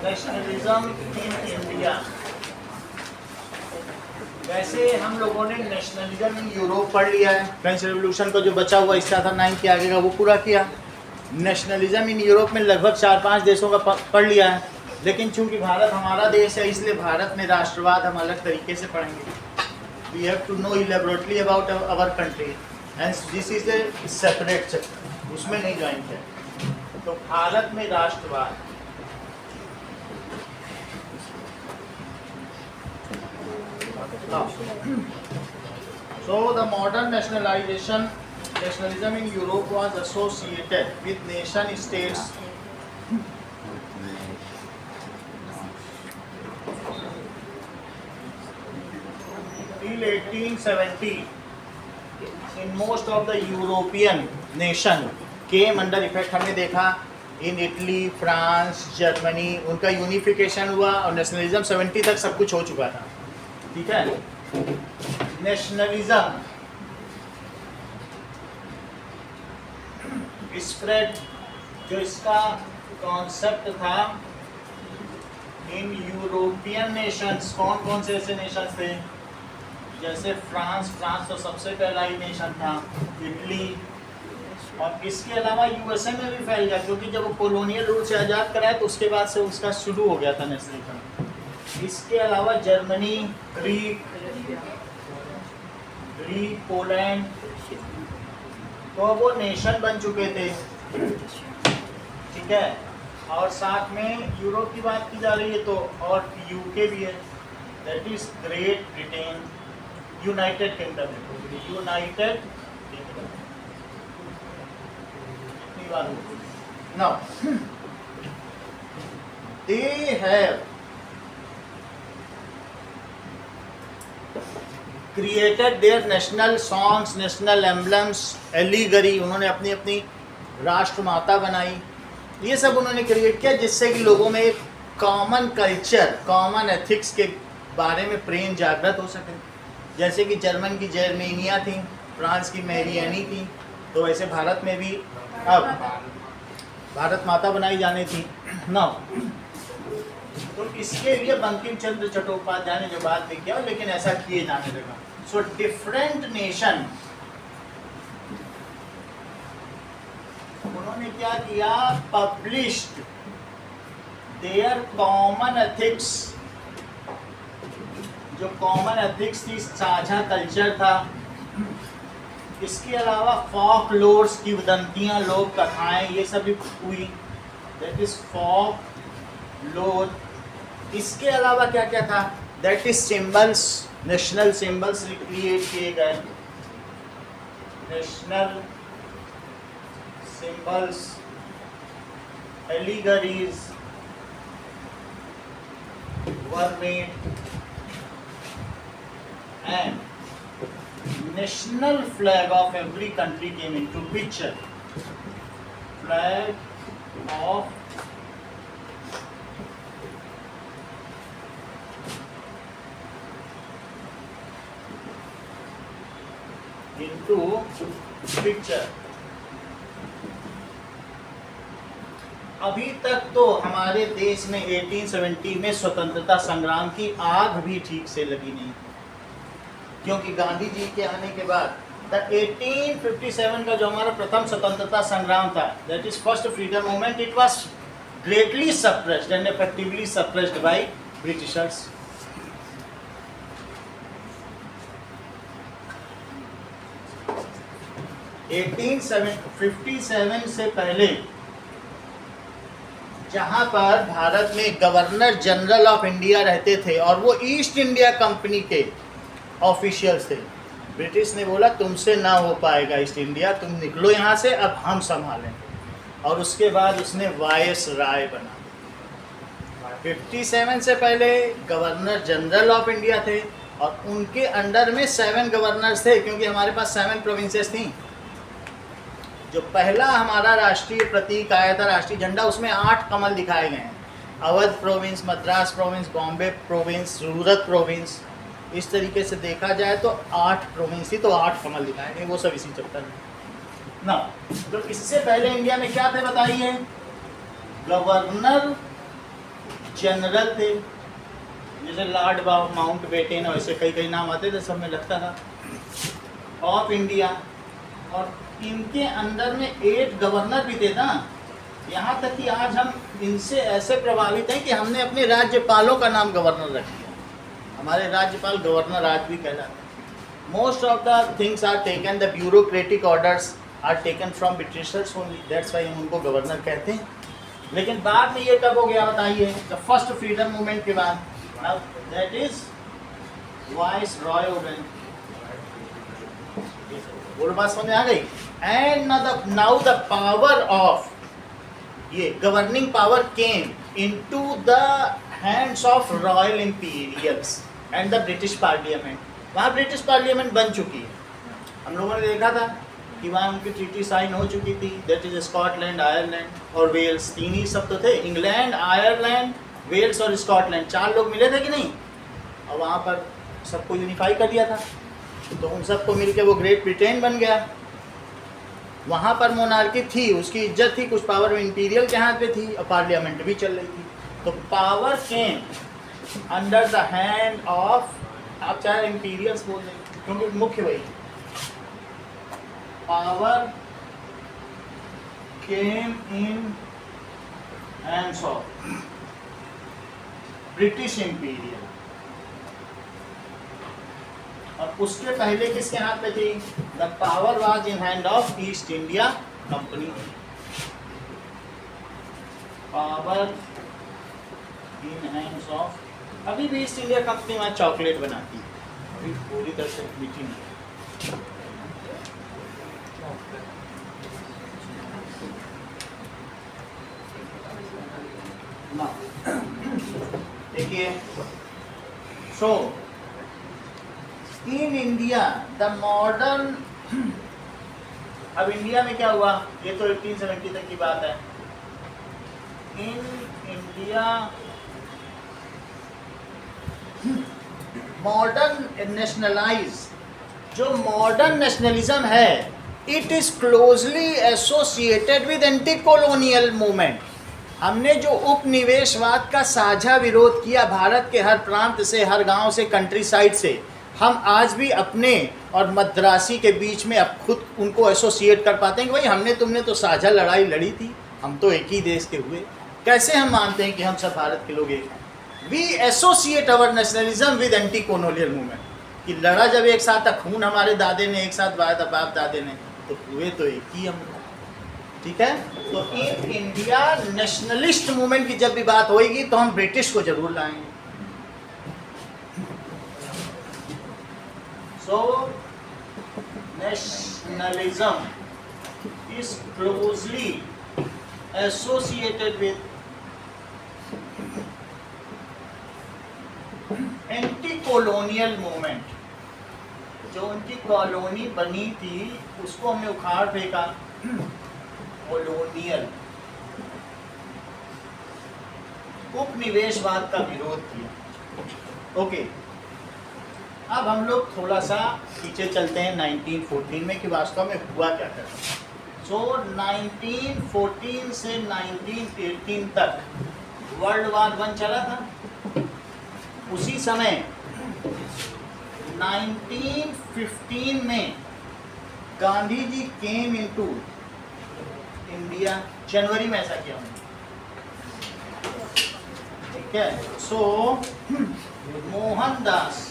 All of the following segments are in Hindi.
Nationalism in India. वैसे हम लोगों ने नेशनलिज्म इन यूरोप पढ़ लिया है, फ्रेंच रेवोल्यूशन को जो बचा हुआ हिस्सा था 9 के आगे का वो पूरा किया। नेशनलिज्म इन यूरोप में लगभग 4-5 देशों का पढ़ लिया है, लेकिन चूंकि भारत हमारा देश है इसलिए भारत में राष्ट्रवाद हम अलग तरीके से पढ़ेंगे। We have to know elaborately about our country and this is a separate chapter, उसमें नहीं ज्वाइन किया। तो भारत में राष्ट्रवाद, so the modern nationalism in Europe was associated with nation states till 1870 in most of the European nation came under effect। हमने देखा इन इटली, फ्रांस, जर्मनी, उनका यूनिफिकेशन हुआ और नेशनलिज्म 70 तक सब कुछ हो चुका था। ठीक है, नेशनलिज्म स्प्रेड, जो इसका कॉन्सेप्ट था इन यूरोपियन नेशंस। कौन कौन से ऐसे नेशंस थे? जैसे फ्रांस तो सबसे पहला ही नेशन था, इटली, और इसके अलावा यूएसए में भी फैल गया, क्योंकि जब वो कॉलोनियल रूल से आज़ाद कराया तो उसके बाद से उसका शुरू हो गया था नेशनलिज्म। इसके अलावा जर्मनी, ग्रीक, पोलैंड, तो वो नेशन बन चुके थे। ठीक है, और साथ में यूरोप की बात की जा रही है तो और यूके भी है, that is great Britain, United kingdom, United kingdom. इतनी बात now they have created their national songs, national emblems, allegory, उन्होंने अपनी अपनी राष्ट्रमाता बनाई। ये सब उन्होंने क्रिएट किया जिससे कि लोगों में एक कॉमन कल्चर, कॉमन एथिक्स के बारे में प्रेम जागृत हो सके। जैसे कि जर्मन की जर्मेनिया थी, फ्रांस की मैरियानी थी, तो वैसे भारत में भी अब भारत माता बनाई जानी थी ना। तो इसके लिए बंकिम चंद्र चट्टोपाध्याय ने जो बात लिखी है, लेकिन ऐसा किए जाने लगा। सो डिफरेंट नेशन, उन्होंने क्या किया, पब्लिश्ड देयर कॉमन एथिक्स, जो कॉमन एथिक्स थी, साझा कल्चर था। इसके अलावा फॉक लोर्स की वदंतियां, लोक कथाएं, ये सब भी हुई, दैट इज फॉक लोर। इसके अलावा क्या क्या था, that is symbols, national symbols create किए गए, national symbols, एलिगरीज were made, and national flag of every country came into picture. Flag of into picture। अभी तक तो हमारे देश में 1870 में स्वतंत्रता संग्राम की आग भी ठीक से लगी नहीं, क्योंकि गांधी जी के आने के बाद 1857 का जो हमारा प्रथम स्वतंत्रता संग्राम था, that is first freedom movement, it was greatly suppressed and effectively suppressed by Britishers. 1857 से पहले जहां पर भारत में गवर्नर जनरल ऑफ इंडिया रहते थे और वो ईस्ट इंडिया कंपनी के ऑफिशियल्स थे, ब्रिटिश ने बोला तुमसे ना हो पाएगा ईस्ट इंडिया, तुम निकलो यहाँ से, अब हम संभालें। और उसके बाद उसने वायस राय बना। 57 से पहले गवर्नर जनरल ऑफ इंडिया थे और उनके अंडर में 7 गवर्नर्स थे, क्योंकि हमारे पास 7 प्रोविंसेस थी। जो पहला हमारा राष्ट्रीय प्रतीक आया था, राष्ट्रीय झंडा, उसमें 8 कमल दिखाए गए हैं। Awadh province, Madras province, Bombay province, Surat province, इस तरीके से देखा जाए तो 8 प्रोविंस थी, तो 8 कमल दिखाए गए, वो सब इसी चैप्टर में ना। तो इससे पहले इंडिया में क्या थे बताइए, गवर्नर जनरल थे, जैसे लॉर्ड माउंट बेटन और ऐसे कई कई नाम आते थे, सब में लगता था ऑफ इंडिया। और इनके अंदर में 8 गवर्नर भी थे ना, यहाँ तक कि आज हम इनसे ऐसे प्रभावित हैं कि हमने अपने राज्यपालों का नाम गवर्नर रख दिया। हमारे राज्यपाल गवर्नर आज भी कहलाते हैं। Most of the things are taken, the bureaucratic orders are taken from Britishers only, that's why हम उनको गवर्नर कहते हैं। लेकिन बाद में ये कब हो गया बताइए? द फर्स्ट फ्रीडम मूवमेंट के बाद, दैट इज वाइस रॉय हो गए। वो बात समझ आ गई? And now the power of ये governing power came into the hands of royal imperials and the British parliament. वहाँ ब्रिटिश पार्लियामेंट बन चुकी है, हम लोगों ने देखा था कि वहाँ उनकी ट्रीटी साइन हो चुकी थी, दैट इज स्कॉटलैंड, आयरलैंड और वेल्स। 3 ही सब तो थे, इंग्लैंड, आयरलैंड, वेल्स और स्कॉटलैंड। 4 लोग मिले थे कि नहीं? और वहाँ पर सबको यूनिफाई कर दिया था, तो उन सबको मिलके वो ग्रेट ब्रिटेन बन गया। वहाँ पर मोनार्की थी, उसकी इज्जत थी, कुछ पावर इंपीरियल के हाथ पे थी और पार्लियामेंट भी चल रही थी। तो power came under the hand of, आप चाहे इंपीरियल्स बोल दें क्योंकि मुख्य वही, power came in hands of British imperial. और उसके पहले किसके हाथ में थी? The power was in hand of east India company. Power in hands of, अभी भी ईस्ट इंडिया कंपनी वहाँ चॉकलेट बनाती है, अभी पूरी तरह से मीठी नहीं। देखिए, सो इन इंडिया द मॉडर्न, अब इंडिया में क्या हुआ? ये तो 1870 तक की बात है। इन इंडिया मॉडर्न नेशनलाइज, जो मॉडर्न नेशनलिज्म है, it is closely associated with anti colonial movement. हमने जो उपनिवेशवाद का साझा विरोध किया भारत के हर प्रांत से, हर गांव से, कंट्री साइड से, हम आज भी अपने और मद्रासी के बीच में अब खुद उनको एसोसिएट कर पाते हैं कि भाई हमने तुमने तो साझा लड़ाई लड़ी थी, हम तो एक ही देश के हुए। कैसे हम मानते हैं कि हम सब भारत के लोग एक हैं? We associate our nationalism with anti colonial movement, कि लड़ा जब एक साथ था, खून हमारे दादे ने एक साथ बहाया था, बाप दादे ने, तो हुए तो एक ही हम। ठीक है, तो इन इंडिया नेशनलिस्ट मूवमेंट की जब भी बात होगी तो हम ब्रिटिश को जरूर लाएंगे। So, nationalism is closely associated with anti-colonial movement। जो उनकी कॉलोनी बनी थी उसको हमने उखाड़ फेंका, कॉलोनियल उपनिवेशवाद का विरोध किया। ओके, अब हम लोग थोड़ा सा पीछे चलते हैं 1914 में कि वास्तव में हुआ क्या था। सो 1914 से 1918 तक वर्ल्ड वार 1 चला था। उसी समय 1915 में Gandhi ji came into India, जनवरी में ऐसा किया उन्होंने। ठीक है, सो मोहनदास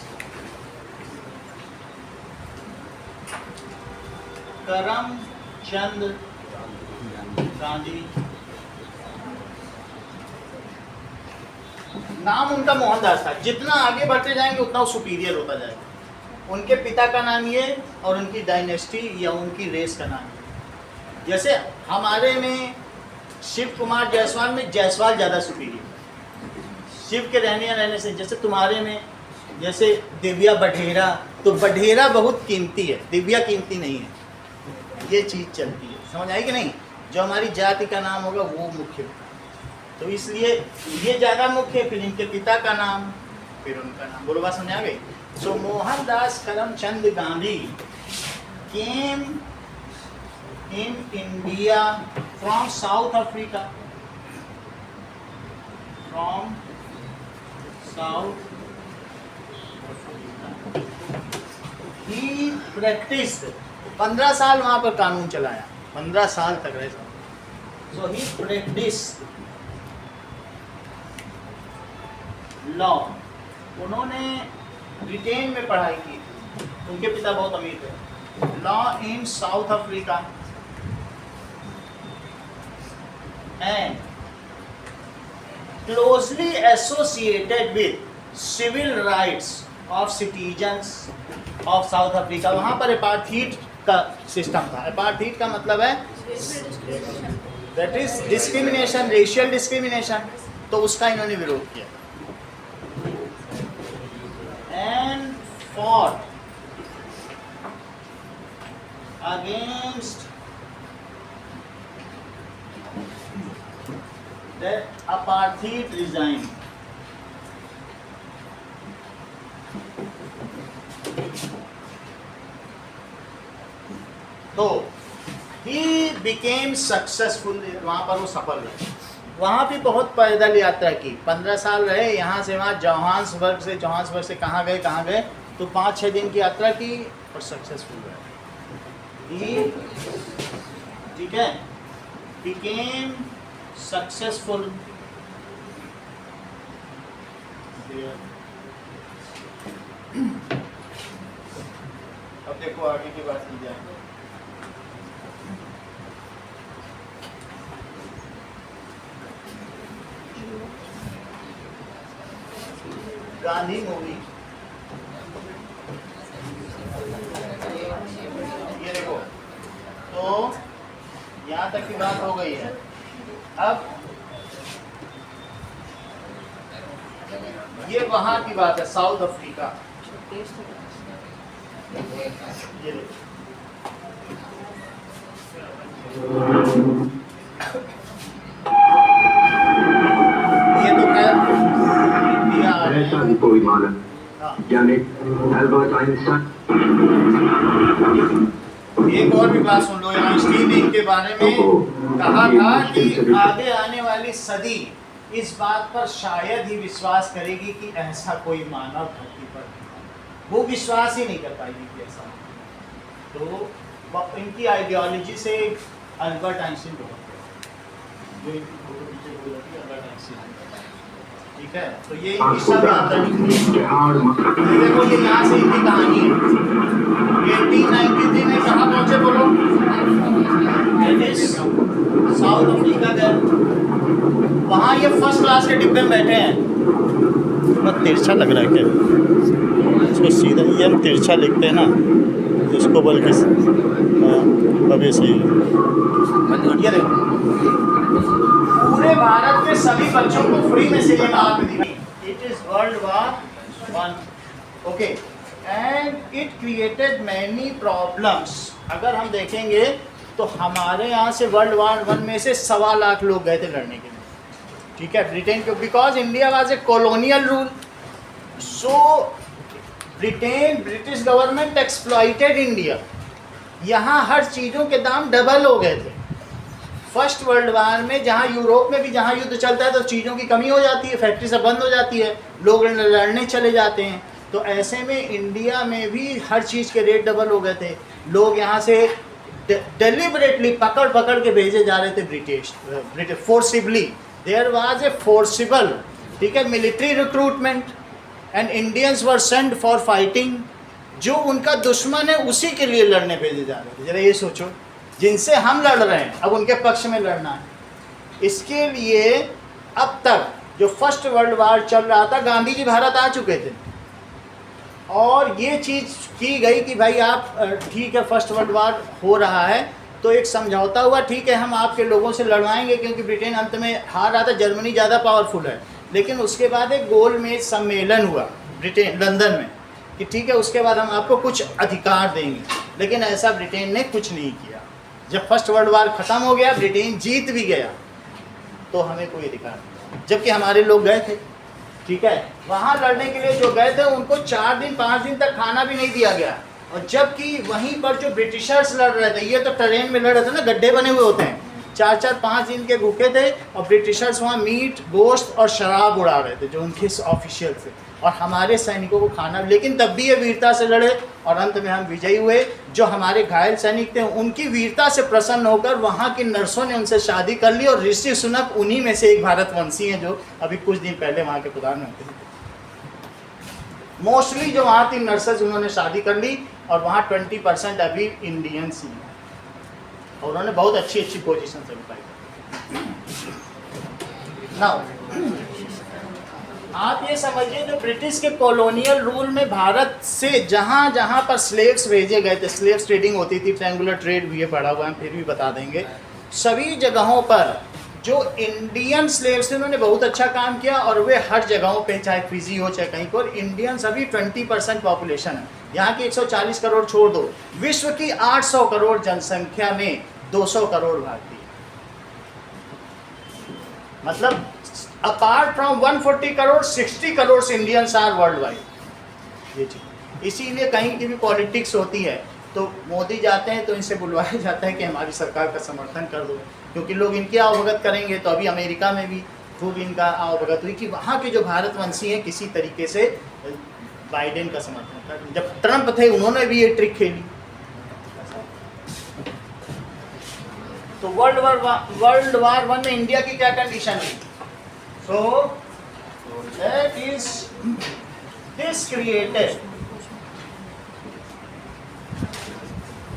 करमचंद गांधी, नाम उनका मोहनदास था। जितना आगे बढ़ते जाएंगे उतना वो सुपीरियर होता जाएगा। उनके पिता का नाम ये और उनकी डायनेस्टी या उनकी रेस का नाम ये। जैसे हमारे में शिव कुमार जायसवाल में जायसवाल ज़्यादा सुपीरियर, शिव के रहने से। जैसे तुम्हारे में जैसे दिव्या बढेरा, तो बढेरा बहुत कीमती है, दिव्या कीमती नहीं है। ये चीज़ चलती है, समझ आई कि नहीं? जो हमारी जाति का नाम होगा वो मुख्य होगा, तो इसलिए ये ज़्यादा मुख्य, फिर इनके पिता का नाम, फिर उनका नाम। बोलो बात समझ आ गई? So Mohandas Karamchand Gandhi came in India from South Africa. From South he practised, 15 साल वहाँ पर कानून चलाया, 15 साल तक रहे। सो ही प्रैक्टिस्ड लॉ, उन्होंने ब्रिटेन में पढ़ाई की, उनके पिता बहुत अमीर थे। Law in South Africa and closely associated with civil rights of citizens of South Africa. वहाँ पर अपार्थीड का सिस्टम था। अपार्थीड का मतलब है that is discrimination, racial discrimination, तो उसका इन्होंने विरोध किया। And fought against that apartheid regime. तो he became successful, वहाँ पर वो सफल रहे। वहाँ भी बहुत पैदल यात्रा की, 15 साल रहे, यहाँ से वहाँ जोहान्सबर्ग से कहाँ गए, तो 5-6 दिन की यात्रा की और सक्सेसफुल रहे। ठीक है, बिकेम सक्सेसफुल अब देखो आगे की बात की जाए। गांधी मूवी, ये देखो, तो यहाँ तक की बात हो गई है। अब ये वहाँ की बात है, साउथ अफ्रीका। ये देखो, ये तो खैर ऐसा ही कोई मालूम, यानी एल्बर्ट आइंस्टाइन। एक और भी बात सुन लो, आइंस्टीन ने इनके बारे में कहा था कि आगे आने वाली सदी इस बात पर शायद ही विश्वास करेगी कि ऐसा कोई मानव धरती पर, वो विश्वास ही नहीं कर पाएगी कि ऐसा। तो इनकी आइडियोलॉजी से अल्बर्ट आइंस्टीन बहुत, जो इनकी फोटो पीछे बोल रही है अल्बर्ट आइंस्टीन, ठीक है। तो ये इनकी सब देखो, ये यहाँ से इनकी कहानी है। 1893 में कहाँ पहुँचे बोलो? साउथ अफ्रीका गए, वहाँ ये फर्स्ट क्लास के डिब्बे में बैठे हैं। बहुत तिरछा लग रहा है क्या? इसको सीधा ये हम तिरछा लिखते हैं ना, इसको बल्कि अभी सही है। ये देखो, पूरे भारत के सभी बच्चों को फ्री में सिनेमा हॉल में दिखाई। It is world war 1, okay, and it created many problems. अगर हम देखेंगे तो हमारे यहाँ से वर्ल्ड वॉर 1 में से 1.25 लाख लोग गए थे लड़ने के लिए, ठीक है, ब्रिटेन के, because India was a colonial rule. So British government exploited India. यहाँ हर चीज़ों के दाम डबल हो गए थे। फर्स्ट वर्ल्ड वार में जहाँ यूरोप में भी जहाँ युद्ध चलता है तो चीज़ों की कमी हो जाती है, फैक्ट्री सब बंद हो जाती है, लोग लड़ने चले जाते हैं। तो ऐसे में इंडिया में भी हर चीज़ के रेट डबल हो गए थे। लोग यहाँ से डेलिबरेटली पकड़ के भेजे जा रहे थे British forcibly. There was a forcible, ठीक है, military recruitment and Indians were send for fighting. जो उनका दुश्मन है उसी के लिए लड़ने भेजे जा रहे थे। जरा ये सोचो, जिनसे हम लड़ रहे हैं अब उनके पक्ष में लड़ना है। इसके लिए अब तक जो फर्स्ट वर्ल्ड वार चल रहा था, गांधी जी भारत आ चुके थे और ये चीज़ की गई कि भाई आप ठीक है, फर्स्ट वर्ल्ड वार हो रहा है तो एक समझौता हुआ, ठीक है, हम आपके लोगों से लड़वाएंगे, क्योंकि ब्रिटेन अंत में हार रहा था, जर्मनी ज़्यादा पावरफुल है। लेकिन उसके बाद एक गोलमेज सम्मेलन हुआ ब्रिटेन लंदन में कि ठीक है, उसके बाद हम आपको कुछ अधिकार देंगे। लेकिन ऐसा ब्रिटेन ने कुछ नहीं किया। जब फर्स्ट वर्ल्ड वार ख़त्म हो गया, ब्रिटेन जीत भी गया, तो हमें कोई अधिकार नहीं, जबकि हमारे लोग गए थे, ठीक है, वहाँ लड़ने के लिए जो गए थे उनको 4 दिन 5 दिन तक खाना भी नहीं दिया गया। और जबकि वहीं पर जो ब्रिटिशर्स लड़ रहे थे, ये तो ट्रेन में लड़ रहे थे ना, गड्ढे बने हुए होते हैं, 4-4 5 दिन के भूखे थे और ब्रिटिशर्स वहाँ मीट गोश्त और शराब उड़ा रहे थे जो उनके ऑफिशियल थे, और हमारे सैनिकों को खाना, लेकिन तब भी ये वीरता से लड़े और अंत में हम विजयी हुए। जो हमारे घायल सैनिक थे उनकी वीरता से प्रसन्न होकर वहाँ की नर्सों ने उनसे शादी कर ली, और ऋषि सुनक उन्हीं में से एक भारतवंशी हैं जो अभी कुछ दिन पहले वहाँ के प्रधानमंत्री थे। मोस्टली जो वहाँ थी नर्सेज उन्होंने शादी कर ली, और वहाँ 20% अभी इंडियंस ही हैं, और उन्होंने बहुत अच्छी अच्छी पोजीशन से पाई। नाउ आप ये समझिए, जो ब्रिटिश के कॉलोनियल रूल में भारत से जहाँ जहाँ पर स्लेव्स भेजे गए थे, स्लेव्स ट्रेडिंग होती थी, ट्रायंगुलर ट्रेड भी ये पढ़ा हुआ है, फिर भी बता देंगे, सभी जगहों पर जो इंडियन स्लेव्स थे उन्होंने बहुत अच्छा काम किया, और वे हर जगहों पे, चाहे फिजी हो चाहे कहीं पर, इंडियंस अभी 20% पॉपुलेशन है। यहाँ की 140 करोड़ छोड़ दो, विश्व की 800 करोड़ जनसंख्या में 200 करोड़ भारतीय, मतलब apart from 140 crore 60 crore Indians are world wide. ये चीज इसीलिए कहीं की भी पॉलिटिक्स होती है तो मोदी जाते हैं तो इनसे बुलवाया जाता है कि हमारी सरकार का समर्थन कर दो, क्योंकि लोग इनकी अवगत करेंगे। तो अभी अमेरिका में भी खूब इनका अवगत हुई कि वहाँ के जो भारतवंशी हैं किसी तरीके से बाइडेन का समर्थन कर, जब ट्रंप थे उन्होंने भी ये ट्रिक खेली। तो वर्ल्ड वार 1 में इंडिया की क्या कंडीशन थी? So that is this created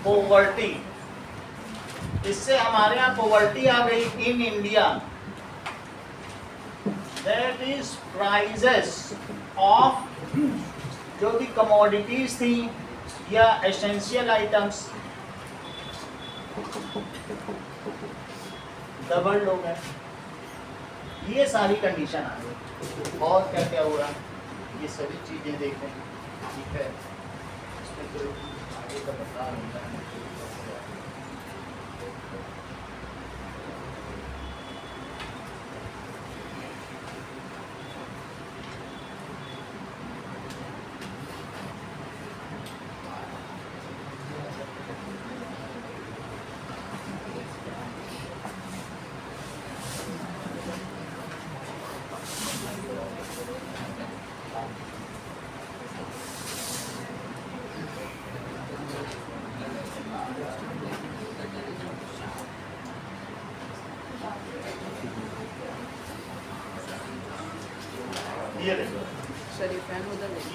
poverty, इससे हमारे यहाँ poverty आ गई in India। That is prices of जो भी commodities थी या essential items डबल हो गए, ये सारी कंडीशन आ गई। और क्या क्या हुआ ये सभी चीज़ें देखें, ठीक है, इसमें तो आगे का बता रहा है।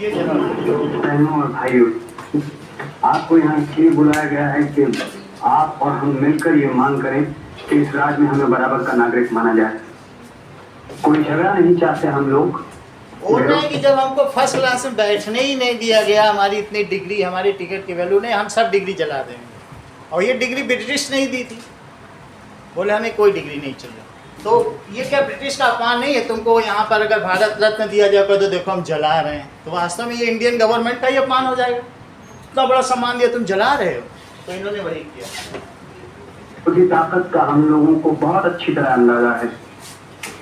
ये बहनों और भाइयों, आपको यहाँ इसलिए बुलाया गया है कि आप और हम मिलकर ये मांग करें कि इस राज्य में हमें बराबर का नागरिक माना जाए। कोई झगड़ा नहीं चाहते हम लोग। और नहीं कि जब हमको फर्स्ट क्लास में बैठने ही नहीं दिया गया, हमारी इतनी डिग्री, हमारी टिकट की वैल्यू नहीं, हम सब डिग्री जला देंगे। और ये डिग्री ब्रिटिश नहीं दी थी, बोले हमें कोई डिग्री नहीं चाहिए। तो ये क्या ब्रिटिश का अपमान नहीं है? तुमको यहाँ पर अगर भारत रत्न दिया जाएगा तो देखो हम जला रहे हैं, तो वास्तव में ये इंडियन गवर्नमेंट का ही अपमान हो जाएगा। इतना बड़ा सम्मान दिया, तुम जला रहे हो। तो इन्होंने वही किया। उनकी ताकत का हम लोगों को बहुत अच्छी तरह अंदाजा है,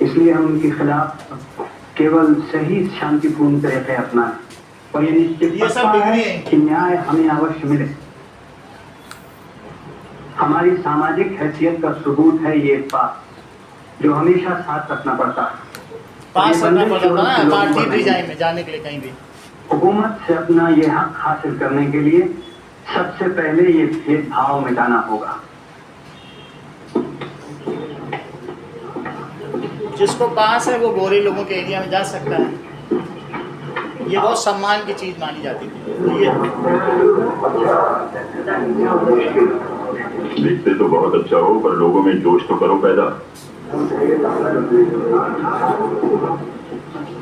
इसलिए हम उनके खिलाफ केवल सही शांतिपूर्ण तरीके अपनाएं और ये निश्चित है कि न्याय हमें अवश्य मिले। हमारी सामाजिक हैसियत का सबूत है ये पास, जो हमेशा साथ रखना पड़ता है। पास रखना पड़ता है पार्टी डिजाइन में जाने के लिए कहीं भी। हुकूमत से अपना ये हक हासिल करने के लिए सबसे पहले ये भेदभाव मिटाना होगा। जिसको पास है वो गोरे लोगों के एरिया में जा सकता है, ये बहुत सम्मान की चीज मानी जाती थी। लिखते तो बहुत अच्छा हो पर लोगों में जोश तो करो पैदा।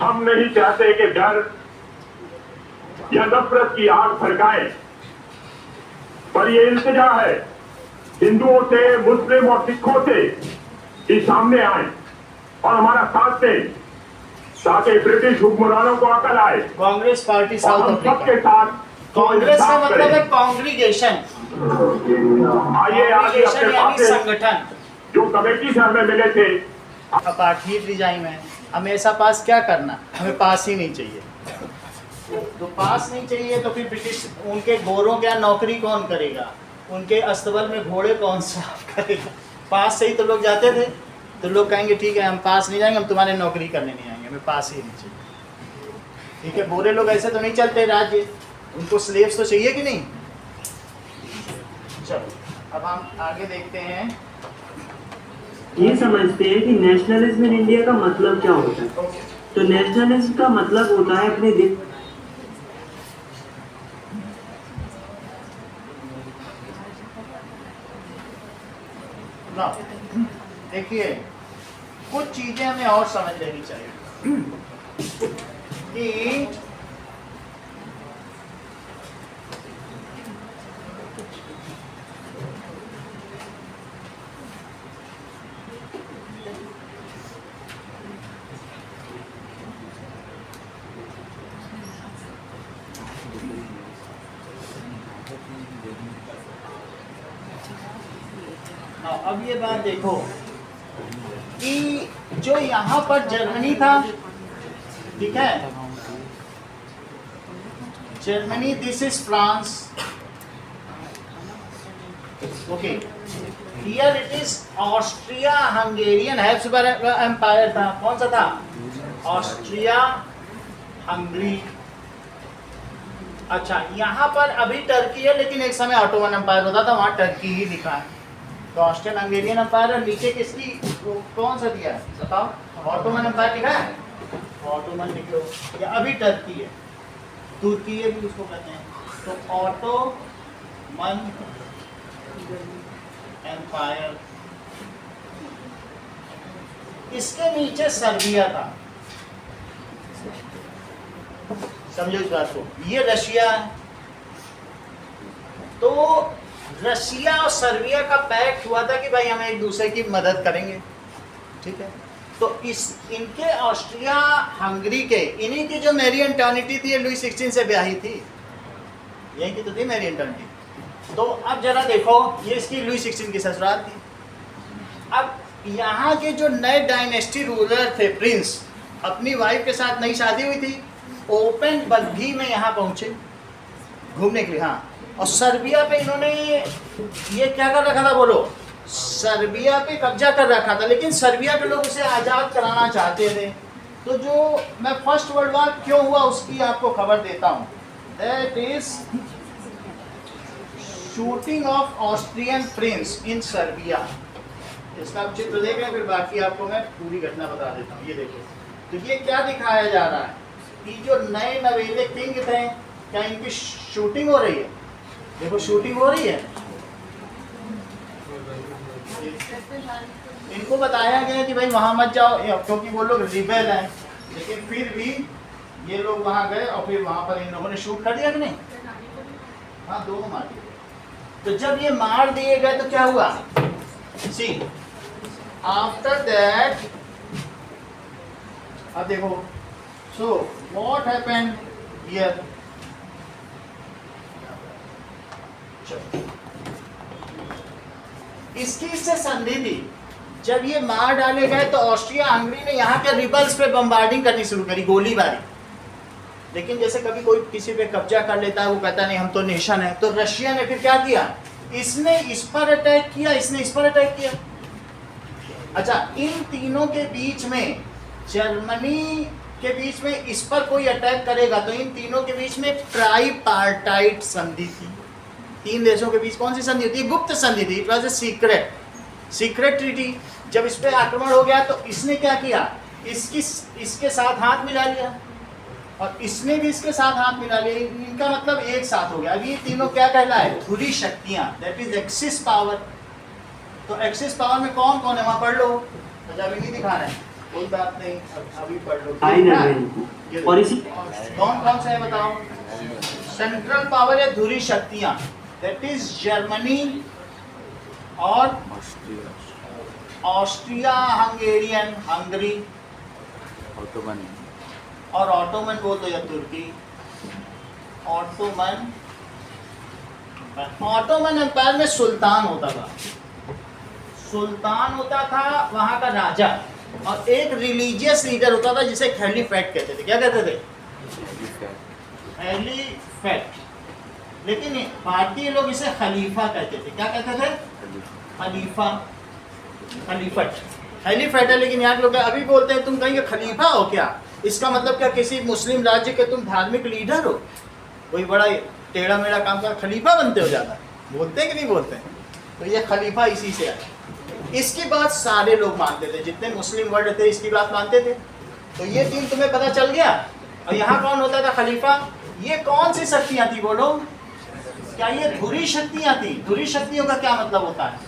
हम नहीं चाहते कि डर या नफरत की आग भड़काए, पर ये इल्तिजा है हिंदुओं से, मुस्लिम और सिखों से कि सामने आए और हमारा साथ दें ताकि ब्रिटिश हुक्मरानों को अकल आए। कांग्रेस पार्टी साउथ अफ्रीका सबके साथ कांग्रेस का मतलब है कांग्रीगेशन। आइए आगे अपने यानी संगठन जो कमेटी से हमें मिले थे। अपार्थाइड रिजाइम है, हमें ऐसा पास क्या करना, हमें पास ही नहीं चाहिए। तो पास नहीं चाहिए तो फिर ब्रिटिश उनके गोरों क्या नौकरी कौन करेगा, उनके अस्तबल में घोड़े कौन साफ करेगा, पास से ही तो लोग जाते थे, तो लोग कहेंगे ठीक है हम पास नहीं जाएंगे, हम तुम्हारे नौकरी करने नहीं आएंगे, हमें पास ही नहीं चाहिए। ठीक है, बुरे लोग ऐसे तो नहीं चलते राज्य, उनको स्लेव्स तो चाहिए कि नहीं। चलो अब हम आगे देखते हैं। ये समझते हैं कि नेशनलिज्म इन इंडिया का मतलब क्या होता है। तो नेशनलिज्म का मतलब होता है अपने देश देखिए कुछ चीजें हमें और समझ लेनी चाहिए कि अब ये बात देखो कि जो यहाँ पर जर्मनी था, ठीक है, Germany, this is France, okay, here it is Austria Hungarian Habsburg empire था। कौन सा था? Austria Hungary. अच्छा, यहाँ पर अभी टर्की है, लेकिन एक समय ऑटोमन एम्पायर होता था, वहाँ टर्की ही लिखा है। तो ऑस्ट्रियन हंगेरियन एम्पायर और नीचे किसकी कौन सा दिया है बताओ? ऑटोमन एम्पायर लिखा है, ऑटोमन लिख लो, या अभी टर्की है, तुर्की है भी उसको कहते हैं। तो ऑटोमन एम्पायर, इसके नीचे सर्बिया था, समझो इस बात को, ये रशिया है। तो रशिया और सर्बिया का पैक्ट हुआ था कि भाई हम एक दूसरे की मदद करेंगे, ठीक है। तो इस इनके ऑस्ट्रिया हंगरी के इन्हीं की जो मैरी एंटोनिटी थी, लुई 16 से ब्याही थी, यही की तो थी मैरी एंटोनिटी। तो अब जरा देखो, ये इसकी लुई 16 की ससुराल थी। अब यहाँ के जो नए डायनेस्टी रूलर थे, प्रिंस, अपनी वाइफ के साथ नई शादी हुई थी, ओपन बग्घी में यहाँ पहुँचे घूमने के लिए। हाँ, और सर्बिया पे इन्होंने ये क्या कर रखा था, बोलो? सर्बिया पे कब्जा कर रखा था, लेकिन सर्बिया के लोग उसे आज़ाद कराना चाहते थे। तो जो मैं फर्स्ट वर्ल्ड वॉर क्यों हुआ उसकी आपको खबर देता हूँ। That is shooting of Austrian Prince in Serbia. इसका आप चित्र देख लें, फिर बाकी आपको मैं पूरी घटना बता देता हूँ। ये देखो, तो ये क्या दिखाया जा रहा है कि जो नए नवेले किंग थे, क्या इनकी शूटिंग हो रही है? देखो शूटिंग हो रही है। इनको बताया गया कि भाई वहां मत जाओ, क्योंकि वो लोग रिबेल हैं, लेकिन फिर भी ये लोग वहां गए और फिर वहां पर इन लोगों ने शूट कर दिया कि नहीं? हाँ, दोनों मार दिए। तो जब ये मार दिए गए तो क्या हुआ? सी आफ्टर दैट, अब देखो, सो व्हाट हैपेंड हियर। इसकी इससे संधि थी। जब ये मार डाले गए तो ऑस्ट्रिया हंगरी ने यहाँ के रिबल्स पे बम्बार्डिंग करनी शुरू करी, गोलीबारी। लेकिन जैसे कभी कोई किसी पे कब्जा कर लेता है, वो कहता नहीं हम तो नेशन है, तो रशिया ने फिर क्या किया? इसने इस पर अटैक किया, इसने इस पर अटैक किया। अच्छा, इन तीनों के बीच में, जर्मनी के बीच में इस पर कोई अटैक करेगा तो इन तीनों के बीच में ट्राईपार्टाइट संधि थी। तीन देशों के बीच कौन सी संधि होती है? गुप्त संधि थी। It was a secret treaty. जब इस पे आक्रमण हो गया तो इसने क्या किया? इसके साथ हाथ मिला लिया और इसने भी इसके साथ हाथ मिला लिया। इनका मतलब एक साथ हो गया। अब ये तीनों क्या कहलाए? धुरी शक्तियां, दैट इज एक्सिस पावर। तो एक्सिस पावर में कौन कौन है वहां पढ़ लो। तो अभी नहीं दिखा रहे हैं, कोई बात नहीं, अभी पढ़ लो। और इसी कौन कौन से है बताओ? सेंट्रल पावर है धुरी शक्तियां, दैट इज जर्मनी और ऑस्ट्रिया हंगेरियन, हंगरी, ऑटोमन और ऑटोमन बोल दो या तुर्की। ऑटोमन एम्पायर में सुल्तान होता था, वहां का राजा, और एक रिलीजियस लीडर होता था जिसे खलीफेट कहते थे। क्या कहते थे? खलीफेट। लेकिन भारतीय लोग इसे खलीफा कहते थे। क्या कहते थे? खलीफा। खलीफट, खलीफट है, लेकिन यहाँ के लोग अभी बोलते हैं तुम कहीं का खलीफा हो क्या? इसका मतलब क्या किसी मुस्लिम राज्य के तुम धार्मिक लीडर हो? कोई बड़ा टेढ़ा मेढ़ा काम कर खलीफा बनते हो ज़्यादा, बोलते हैं कि नहीं बोलते हैं? तो ये खलीफा इसी से आया। इसकी बात सारे लोग मानते थे, जितने मुस्लिम वर्ल्ड थे इसकी बात मानते थे। तो ये तीन तुम्हें पता चल गया। और यहाँ कौन होता था खलीफा? ये कौन सी शक्तियाँ थी बोलो? क्या ये धुरी शक्तियाँ थी? धुरी शक्तियों का क्या मतलब होता है?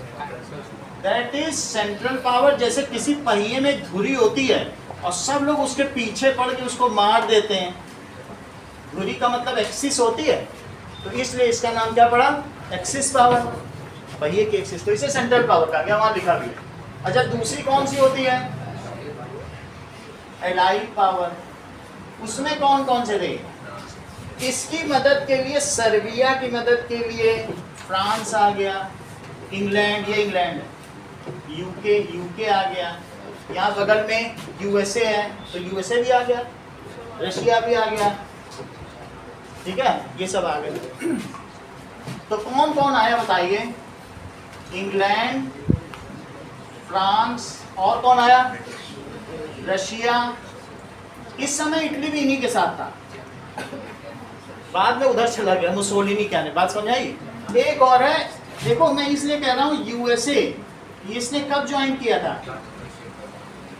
That is central power. जैसे किसी पहिए में धुरी होती है और सब लोग उसके पीछे पड़ के उसको मार देते हैं, धुरी का मतलब एक्सिस होती है, तो इसलिए इसका नाम क्या पड़ा? एक्सिस पावर, पहिए की एक्सिस। तो इसे सेंट्रल पावर का क्या वहां लिखा भी है। अच्छा, दूसरी कौन सी होती है? Allied power. उसमें कौन कौन से थे? इसकी मदद के लिए, सर्बिया की मदद के लिए फ्रांस आ गया, इंग्लैंड, ये इंग्लैंड है, यूके आ गया, यहाँ बगल में यूएसए है तो यूएसए भी आ गया, रशिया भी आ गया, ठीक है, ये सब आ गए। तो कौन कौन आया बताइए? इंग्लैंड, फ्रांस, और कौन आया? रशिया। इस समय इटली भी इन्हीं के साथ था, बाद में उधर चला गया मुसोलिनी क्या ने, बात समझ आई? एक और है, देखो मैं इसलिए कह रहा हूँ यूएसए, इसने कब ज्वाइन किया था?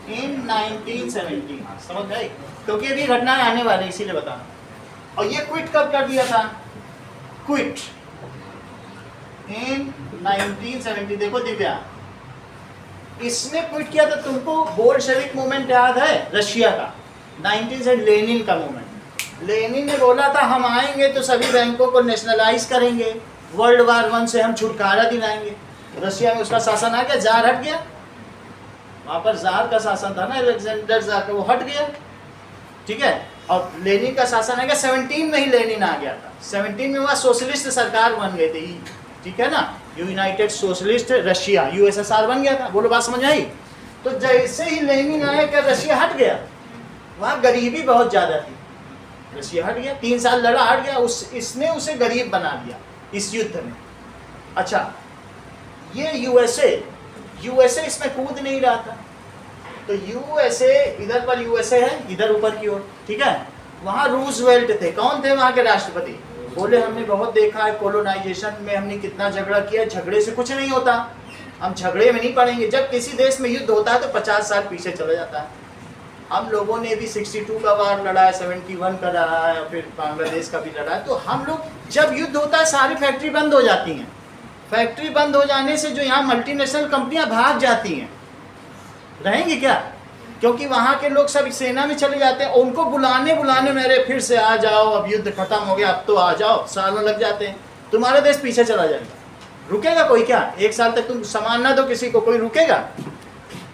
इन 1917, समझ आई? क्योंकि अभी घटनाएं आने वाली इसीलिए बता रहा हूं। और ये क्विट कब कर दिया था? क्विट इन 1970। देखो दिव्या, इसने क्विट किया था। तुमको बोल्शेविक मूवमेंट याद है रशिया का? 1970 लेनिन का मूवमेंट। लेनिन ने बोला था हम आएंगे तो सभी बैंकों को नेशनलाइज करेंगे, वर्ल्ड वार 1 से हम छुटकारा दिलाएंगे। रशिया में उसका शासन आ गया, जार हट गया, वहां पर जार का शासन था ना, अलेक्जेंडर जार का, वो हट गया, ठीक है। और लेनिन का शासन आ गया, 17 में ही लेनिन आ गया था। 17 में वहाँ सोशलिस्ट सरकार बन गई थी, ठीक है ना, यूनाइटेड सोशलिस्ट रशिया, यूएसएसआर बन गया था। बोलो बात समझ आई? तो जैसे ही लेनिन आया क्या रशिया हट गया? वहाँ गरीबी बहुत ज़्यादा थी, रशिया हट गया, 3 साल लड़ा, हट गया। इसने उसे गरीब बना दिया इस युद्ध में। अच्छा, ये यूएसए इसमें कूद नहीं रहा था, तो यूएसए इधर पर, यूएसए है इधर ऊपर की ओर, ठीक है। वहाँ रूजवेल्ट थे। कौन थे वहाँ के राष्ट्रपति? बोले हमने बहुत देखा है कोलोनाइजेशन में हमने कितना झगड़ा किया, झगड़े से कुछ नहीं होता, हम झगड़े में नहीं पड़ेंगे। जब किसी देश में युद्ध होता है तो 50 साल पीछे चला जाता है। हम लोगों ने भी 62 का वार लड़ा है, 71 का लड़ा है, फिर बांग्लादेश का भी लड़ा है। तो हम लोग जब युद्ध होता है सारी फैक्ट्री बंद हो जाती हैं। फैक्ट्री बंद हो जाने से जो यहाँ मल्टीनेशनल कंपनियां भाग जाती हैं, रहेंगी क्या? क्योंकि वहाँ के लोग सब सेना में चले जाते हैं, उनको बुलाने में अरे फिर से आ जाओ, अब युद्ध खत्म हो गया, अब तो आ जाओ, सालों लग जाते हैं। तुम्हारा देश पीछे चला जाएगा, रुकेगा कोई क्या? 1 साल तक तुम सामान ना दो किसी को, कोई रुकेगा?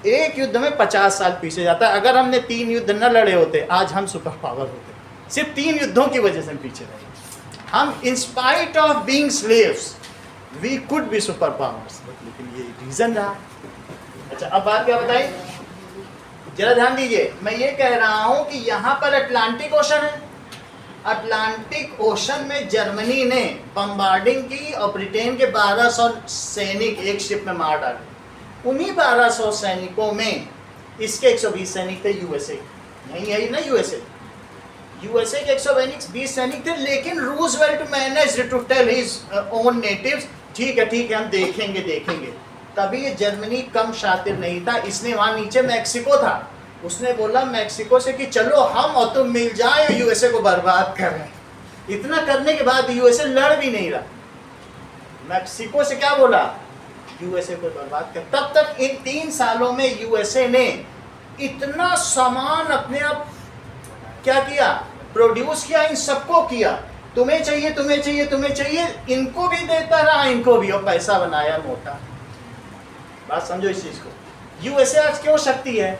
एक युद्ध में 50 साल पीछे जाता है। अगर हमने 3 युद्ध न लड़े होते आज हम सुपर पावर होते। सिर्फ 3 युद्धों की वजह से हम पीछे रहे। हम in spite of being slaves we could be super powers, लेकिन ये रीजन रहा। अच्छा, अब बात क्या बताई, जरा ध्यान दीजिए। मैं ये कह रहा हूं कि यहाँ पर अटलांटिक ओशन है, अटलांटिक ओशन में जर्मनी ने बम्बार्डिंग की और ब्रिटेन के 1200 सैनिक एक शिप में मार डाले। उन्हीं 1200 सैनिकों में इसके 120 सैनिक थे यूएसए, यही ना यूएसए के 120 सैनिक थे। लेकिन Roosevelt managed to tell his own natives, ठीक है हम देखेंगे। तभी ये जर्मनी कम शातिर नहीं था, इसने वहाँ नीचे मैक्सिको था, उसने बोला मैक्सिको से कि चलो हम और तुम मिल जाए यूएसए को बर्बाद करें। इतना करने के बाद यूएसए लड़ भी नहीं रहा, मैक्सिको से क्या बोला, यूएसए को बर्बाद कर। तब तक इन 3 सालों में यूएसए ने इतना सामान अपने आप क्या किया, प्रोड्यूस किया, इन सबको किया, तुम्हें चाहिए, इनको भी देता रहा, इनको भी, और पैसा बनाया मोटा। बात समझो इस चीज को। यूएसए आज क्यों शक्ति है?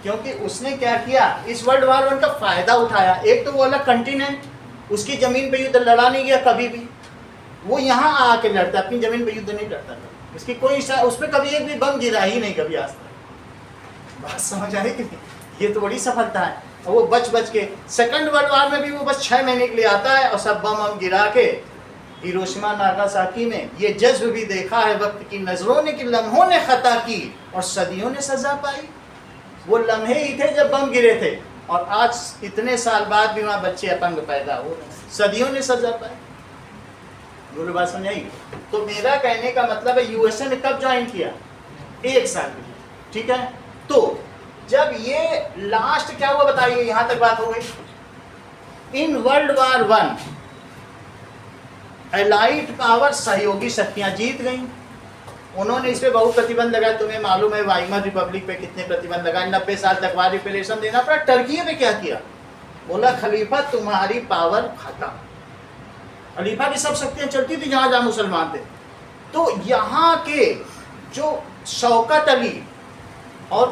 क्योंकि उसने क्या किया, इस वर्ल्ड वार 1 का फायदा उठाया। एक तो वो अलग कंटिनेंट, उसकी जमीन पे युद्ध लड़ा नहीं गया कभी भी, वो यहाँ आके लड़ता, अपनी जमीन पे युद्ध नहीं लड़ता था, इसकी कोई उस पर कभी एक भी बम गिरा ही नहीं कभी आज तक। बात समझ आई कि ये तो बड़ी सफलता है। और वो बच के सेकंड वर्ल्ड वार में भी वो बस 6 महीने के लिए आता है और सब बम गिरा के हिरोशिमा नागासाकी में ये जज्ब भी देखा है वक्त की नजरों ने कि लम्हों ने खता की और सदियों ने सजा पाई। वो लम्हे ही थे जब बम गिरे थे, और आज इतने साल बाद भी वहाँ बच्चे अपंग पैदा हो रहे हैं, सदियों ने सजा पाई। बोलो बात समझ आई? तो मेरा कहने का मतलब है यूएसए ने कब ज्वाइन किया? 1 साल पहले, ठीक है। तो जब ये लास्ट क्या हुआ बताइए, यहां तक बात हो गई। In world war 1 allied power सहयोगी शक्तियां जीत गई। उन्होंने इस पे बहुत प्रतिबंध लगाया। तुम्हें मालूम है वाइमर रिपब्लिक पे कितने प्रतिबंध लगाए, 90 साल तक वार रिपेरेशन देना पड़ा। टर्की में क्या किया? बोला खलीफा तुम्हारी पावर खत्म। खलीफा की सब शक्तियां चलती थी जहां जहां मुसलमान थे। तो यहाँ के जो शौकत अली और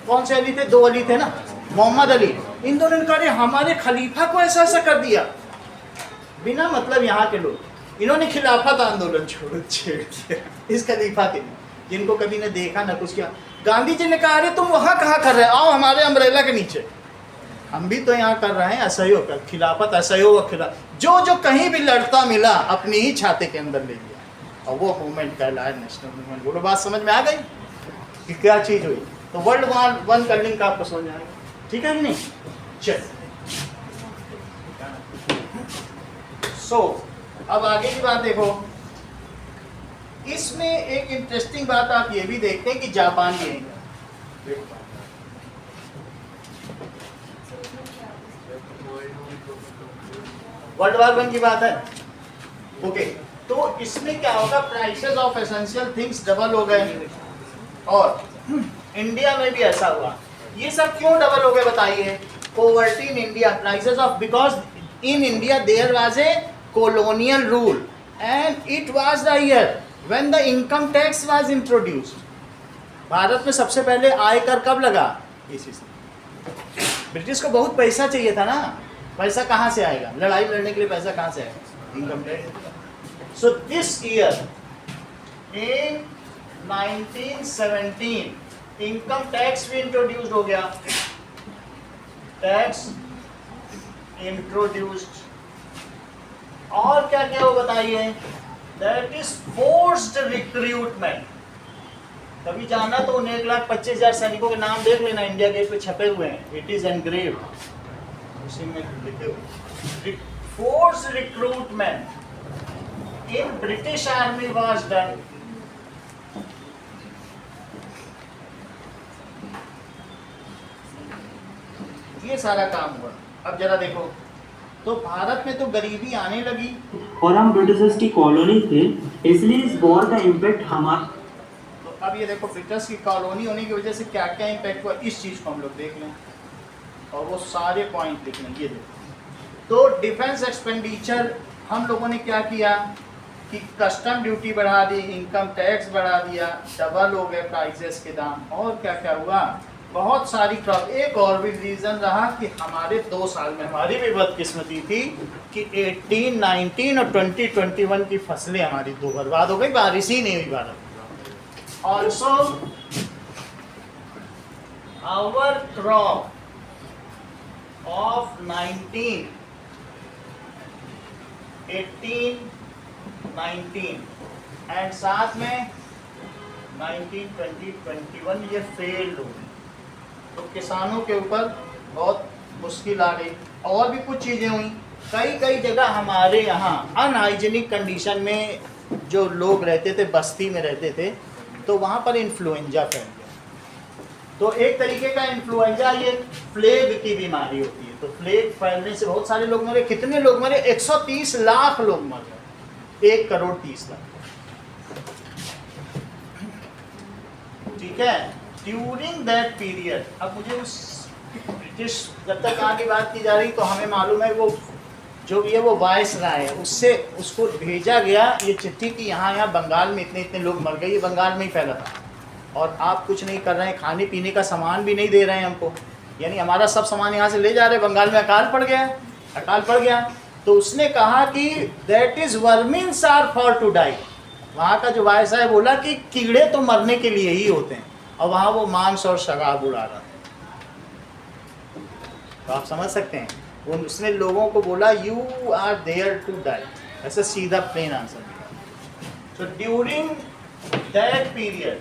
कौन से अली थे? 2 अली थे ना, मोहम्मद अली। इन दोनों ने कहा हमारे खलीफा को ऐसा ऐसा कर दिया बिना मतलब। यहाँ के लोग इन्होंने खिलाफत आंदोलन छेड़ दिया इस खलीफा के, जिनको कभी ने देखा ना कुछ किया। गांधी जी ने कहा अरे तुम वहाँ कहाँ कर रहे हो, आओ हमारे अम्ब्रेला के नीचे। हम भी तो यहाँ कर रहे हैं असहयोग का खिलाफत, असहयोग खिलाफ। जो कहीं भी लड़ता मिला अपनी ही छाते के अंदर ले लिया, और वो मूवमेंट कहलाया नेशनल मूवमेंट। बोलो बात समझ में आ गई कि क्या चीज़ हुई? तो वर्ल्ड वार 1 का लिंक आपको समझ आएगा, ठीक है कि नहीं? चल अब आगे की बात देखो। इसमें एक इंटरेस्टिंग बात आप ये भी देखते हैं कि जापान भी है। वर्ल्ड वार 1 की बात है, ओके। तो इसमें क्या होगा? Prices of essential things double हो गए, और इंडिया में भी ऐसा हुआ। ये सब क्यों डबल हो गए बताइए? Poverty in India, prices of, because in India there was a colonial rule and it was the year when the income tax was introduced। Bharat में सबसे पहले आयकर कब लगा? इसी से। ब्रिटिश को बहुत पैसा चाहिए था ना, पैसा कहाँ से आएगा? लड़ाई लड़ने के लिए पैसा कहाँ से आएगा? Income tax. So this year in 1917 income tax भी इंट्रोड्यूस्ड हो गया। टैक्स इंट्रोड्यूस्ड, और क्या क्या हो बताइए? That is forced recruitment. कभी जाना तो 1,25,000 सैनिकों के नाम देख लेना, इंडिया गेट पे छपे हुए हैं, इट इज एनग्रेव्ड, उसी में लिखे हुए। Forced recruitment in British army was done. ये सारा काम हुआ। अब जरा देखो, तो भारत में तो गरीबी आने लगी, और हम ब्रिटिशर्स की कॉलोनी थे, इसलिए इस वॉर का इम्पैक्ट हमारा। तो अब ये देखो ब्रिटिश की कॉलोनी होने की वजह से क्या क्या इम्पैक्ट हुआ, इस चीज़ को हम लोग देख लें और वो सारे पॉइंट लिख लें। ये देखो, तो डिफेंस एक्सपेंडिचर हम लोगों ने क्या किया कि कस्टम ड्यूटी बढ़ा दी, इनकम टैक्स बढ़ा दिया, डबल हो गए प्राइसेस के दाम, और क्या क्या हुआ, बहुत सारी प्रॉब्लम। एक और भी रीज़न रहा कि हमारे 2 साल में हमारी भी बदकिस्मती थी कि 18, 19 और 2021 की फसलें हमारी 2 बर्बाद हो गई, बारिश ही नहीं हुई भारत। Also our crop of 19, 18, 19 and साथ में 19, 20, 21 ये फेल्ड हो गई। तो किसानों के ऊपर बहुत मुश्किल आ गई। और भी कुछ चीज़ें हुई, कई जगह हमारे यहाँ अनहाइजीनिक कंडीशन में जो लोग रहते थे, बस्ती में रहते थे, तो वहाँ पर इन्फ्लुएंजा फैल गया। तो एक तरीके का इन्फ्लुएंजा ये प्लेग की बीमारी होती है। तो प्लेग फैलने से बहुत सारे लोग मरे। कितने लोग मरे? 130 लाख लोग मर गए, 1,30,00,000। ठीक है, ड्यूरिंग दैट पीरियड। अब मुझे उस ब्रिटिश, जब तक आगे बात की जा रही तो हमें मालूम है वो जो भी है वो वायस राय है, उससे उसको भेजा गया ये चिट्ठी कि यहाँ बंगाल में इतने लोग मर गए, ये बंगाल में ही फैला था और आप कुछ नहीं कर रहे हैं, खाने पीने का सामान भी नहीं दे रहे हैं हमको, यानी हमारा सब सामान यहाँ से ले जा रहे हैं। बंगाल में अकाल पड़ गया। तो उसने कहा कि that is vermins are for to die. वहाँ का जो वायसराय है बोला कि कीड़े तो मरने के लिए ही होते हैं, और वहाँ वो मांस और शराब उड़ा रहा है। तो आप समझ सकते हैं, वो उसने लोगों को बोला you are there to die. ऐसा सीधा plain answer. So during that period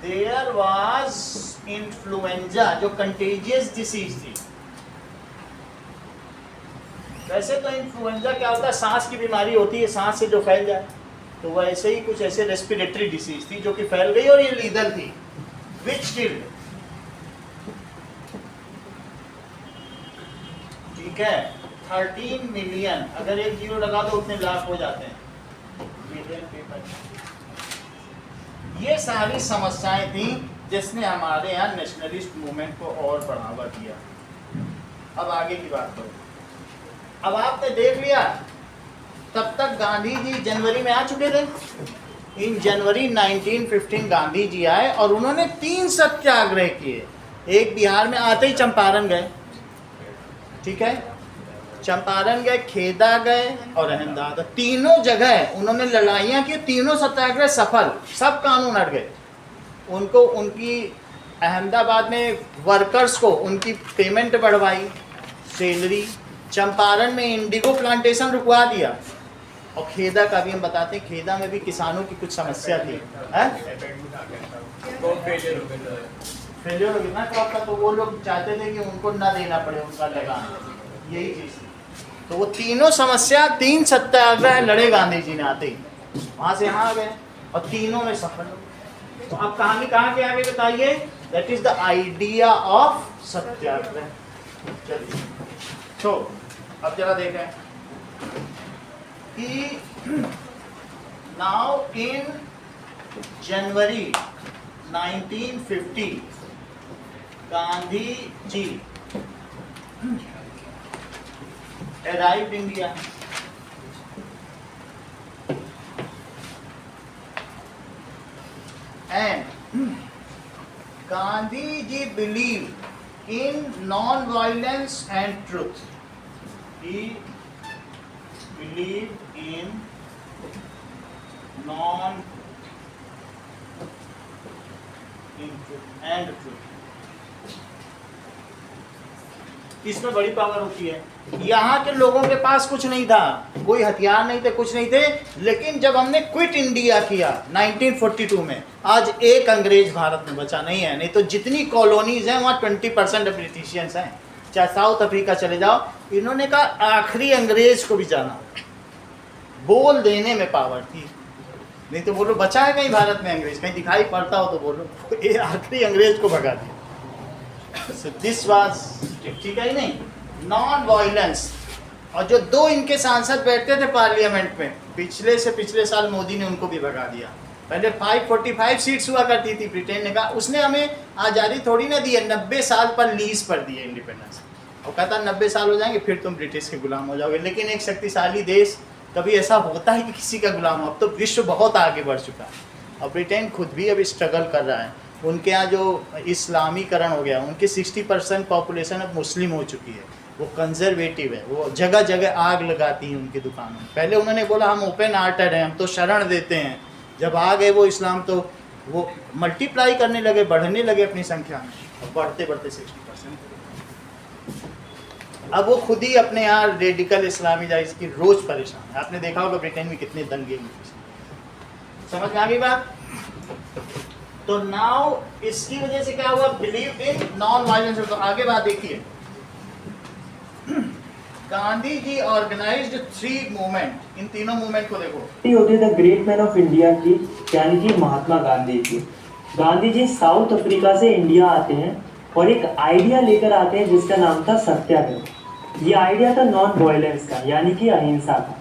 there was influenza जो contagious disease थी। वैसे तो इन्फ्लुएंजा क्या होता है, सांस की बीमारी होती है, सांस से जो फैल जाए, तो वैसे ही कुछ ऐसे रेस्पिरेटरी डिसीज थी जो कि फैल गई और ये लीदल थी, विच किल्ड, ठीक है, 13 मिलियन, अगर एक जीरो लगा दो उतने लाख हो जाते हैं, मिलियन पीपल। ये सारी समस्याएं थी जिसने हमारे यहाँ नेशनलिस्ट मूवमेंट को और बढ़ावा दिया। अब आगे की बात करो। अब आपने देख लिया तब तक गांधी जी जनवरी में आ चुके थे। इन जनवरी 1915 गांधी जी आए और उन्होंने 3 सत्याग्रह किए। एक बिहार में आते ही चंपारण गए, ठीक है, चंपारण गए, खेदा गए और अहमदाबाद, तीनों जगह उन्होंने लड़ाइयाँ की, तीनों सत्याग्रह सफल, सब कानून हट गए। उनको उनकी अहमदाबाद में वर्कर्स को उनकी पेमेंट बढ़वाई, सैलरी, चंपारण में इंडिगो प्लांटेशन रुकवा दिया, और खेदा का भी हम बताते हैं, खेदा में भी किसानों की कुछ समस्या थी, फेलियर हो गया ना क्रॉप का, तो वो लोग चाहते थे कि उनको ना देना पड़े उनका लगान, यही चीज़ थी। तो वो तीनों समस्या, 3 सत्याग्रह लड़े गांधी जी ने आते ही, वहाँ से यहाँ आ गए और तीनों में सफल हो। तो अब कहानी कहाँ के आगे बताइए, that is the idea of satyagraha. चलिए तो अब जरा देखें कि now in January 1950 Gandhi ji arrived India. And Gandhi ji believed in non-violence and truth. He believed in and truth. इसमें बड़ी पावर होती है। यहाँ के लोगों के पास कुछ नहीं था, कोई हथियार नहीं थे, कुछ नहीं थे, लेकिन जब हमने क्विट इंडिया किया 1942 में, आज एक अंग्रेज भारत में बचा नहीं है, नहीं तो जितनी कॉलोनीज हैं वहाँ 20% ब्रिटिशियंस हैं। चाहे साउथ अफ्रीका चले जाओ, इन्होंने कहा आखिरी अंग्रेज को भी जाना, बोल देने में पावर थी। नहीं तो बोलो बचा है कहीं भारत में अंग्रेज, कहीं दिखाई पड़ता हो तो बोलो, ये आखिरी अंग्रेज को भगा दिया। So this was, ठीक है ही नहीं, नॉन वायलेंस। और जो 2 इनके सांसद बैठते थे पार्लियामेंट में, पिछले से पिछले साल मोदी ने उनको भी भगा दिया। पहले 545 सीट्स हुआ करती थी, ब्रिटेन ने कहा उसने हमें आज़ादी थोड़ी ना दी है, 90 साल पर लीज पर दी है इंडिपेंडेंस, और कहता 90 साल हो जाएंगे फिर तुम ब्रिटिश के गुलाम हो जाओगे। लेकिन एक शक्तिशाली देश कभी ऐसा होता है कि किसी का गुलाम हो? अब तो विश्व बहुत आगे बढ़ चुका है और ब्रिटेन खुद भी अभी स्ट्रगल कर रहा है। उनके यहाँ जो इस्लामीकरण हो गया, उनकी 60% पॉपुलेशन अब मुस्लिम हो चुकी है, वो कंजर्वेटिव है, वो जगह जगह आग लगाती हैं उनकी दुकानों में। पहले उन्होंने बोला हम ओपन हार्टेड हैं, हम तो शरण देते हैं, जब आ गए वो इस्लाम तो वो मल्टीप्लाई करने लगे, बढ़ने लगे अपनी संख्या में, और बढ़ते बढ़ते 60%। अब वो खुद ही अपने यहाँ रेडिकल इस्लामीजाइज की रोज़ परेशान है। आपने देखा होगा ब्रिटेन में कितने दंगे हुए, समझ में आ गई बात? तो नाउ इसकी वजह से क्या हुआ, बिलीव इन नॉन वायलेंस। तो आगे बात देखिए, गांधी जी ऑर्गेनाइज्ड 3 मूवमेंट, इन तीनों मूवमेंट को देखो। होते the great man of India की, यानी कि महात्मा गांधी जी। गांधी जी साउथ अफ्रीका से इंडिया आते हैं और एक आइडिया लेकर आते हैं जिसका नाम था सत्याग्रह। ये आइडिया था नॉन वायलेंस का, यानी कि अहिंसा का।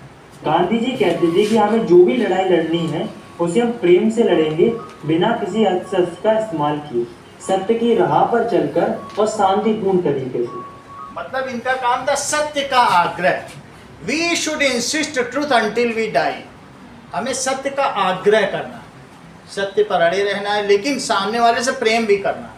गांधी जी कहते थे कि हमें जो भी लड़ाई लड़नी है उसे हम प्रेम से लड़ेंगे, बिना किसी अस्त्र का इस्तेमाल किए, सत्य की राह पर चलकर और शांतिपूर्ण तरीके से। मतलब इनका काम था सत्य का आग्रह। We should insist truth until we die. हमें सत्य का आग्रह करना, सत्य पर अड़े रहना है, लेकिन सामने वाले से प्रेम भी करना।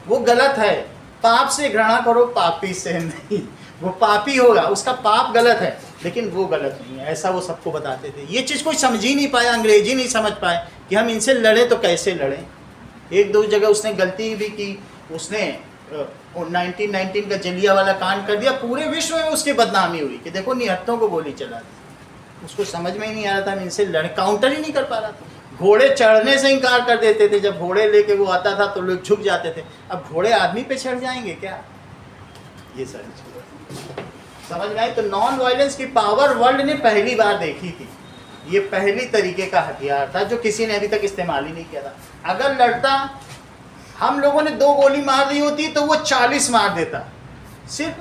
वो गलत है, पाप से घृणा करो, पापी से नहीं। वो पापी होगा, उसका पाप गलत है, लेकिन वो गलत नहीं है, ऐसा वो सबको बताते थे। ये चीज़ कोई समझ ही नहीं पाया, अंग्रेजी नहीं समझ पाए कि हम इनसे लड़े तो कैसे लड़ें। 1-2 जगह उसने गलती भी की, उसने 1919 का जलियांवाला कांड कर दिया, पूरे विश्व में उसकी बदनामी हुई कि देखो निहत्तों को गोली चला दी। उसको समझ में ही नहीं आ रहा था, इनसे काउंटर ही नहीं कर पा रहा था। घोड़े चढ़ने से इनकार कर देते थे, जब घोड़े लेके वो आता था तो लोग झुक जाते थे। अब घोड़े आदमी पे चढ़ जाएंगे क्या? ये सारी चीज़ें समझ में आई। तो नॉन वायलेंस की पावर वर्ल्ड ने पहली बार देखी थी। ये पहली तरीके का हथियार था जो किसी ने अभी तक इस्तेमाल ही नहीं किया था। अगर लड़ता, हम लोगों ने 2 गोली मार दी होती तो वो 40 मार देता। सिर्फ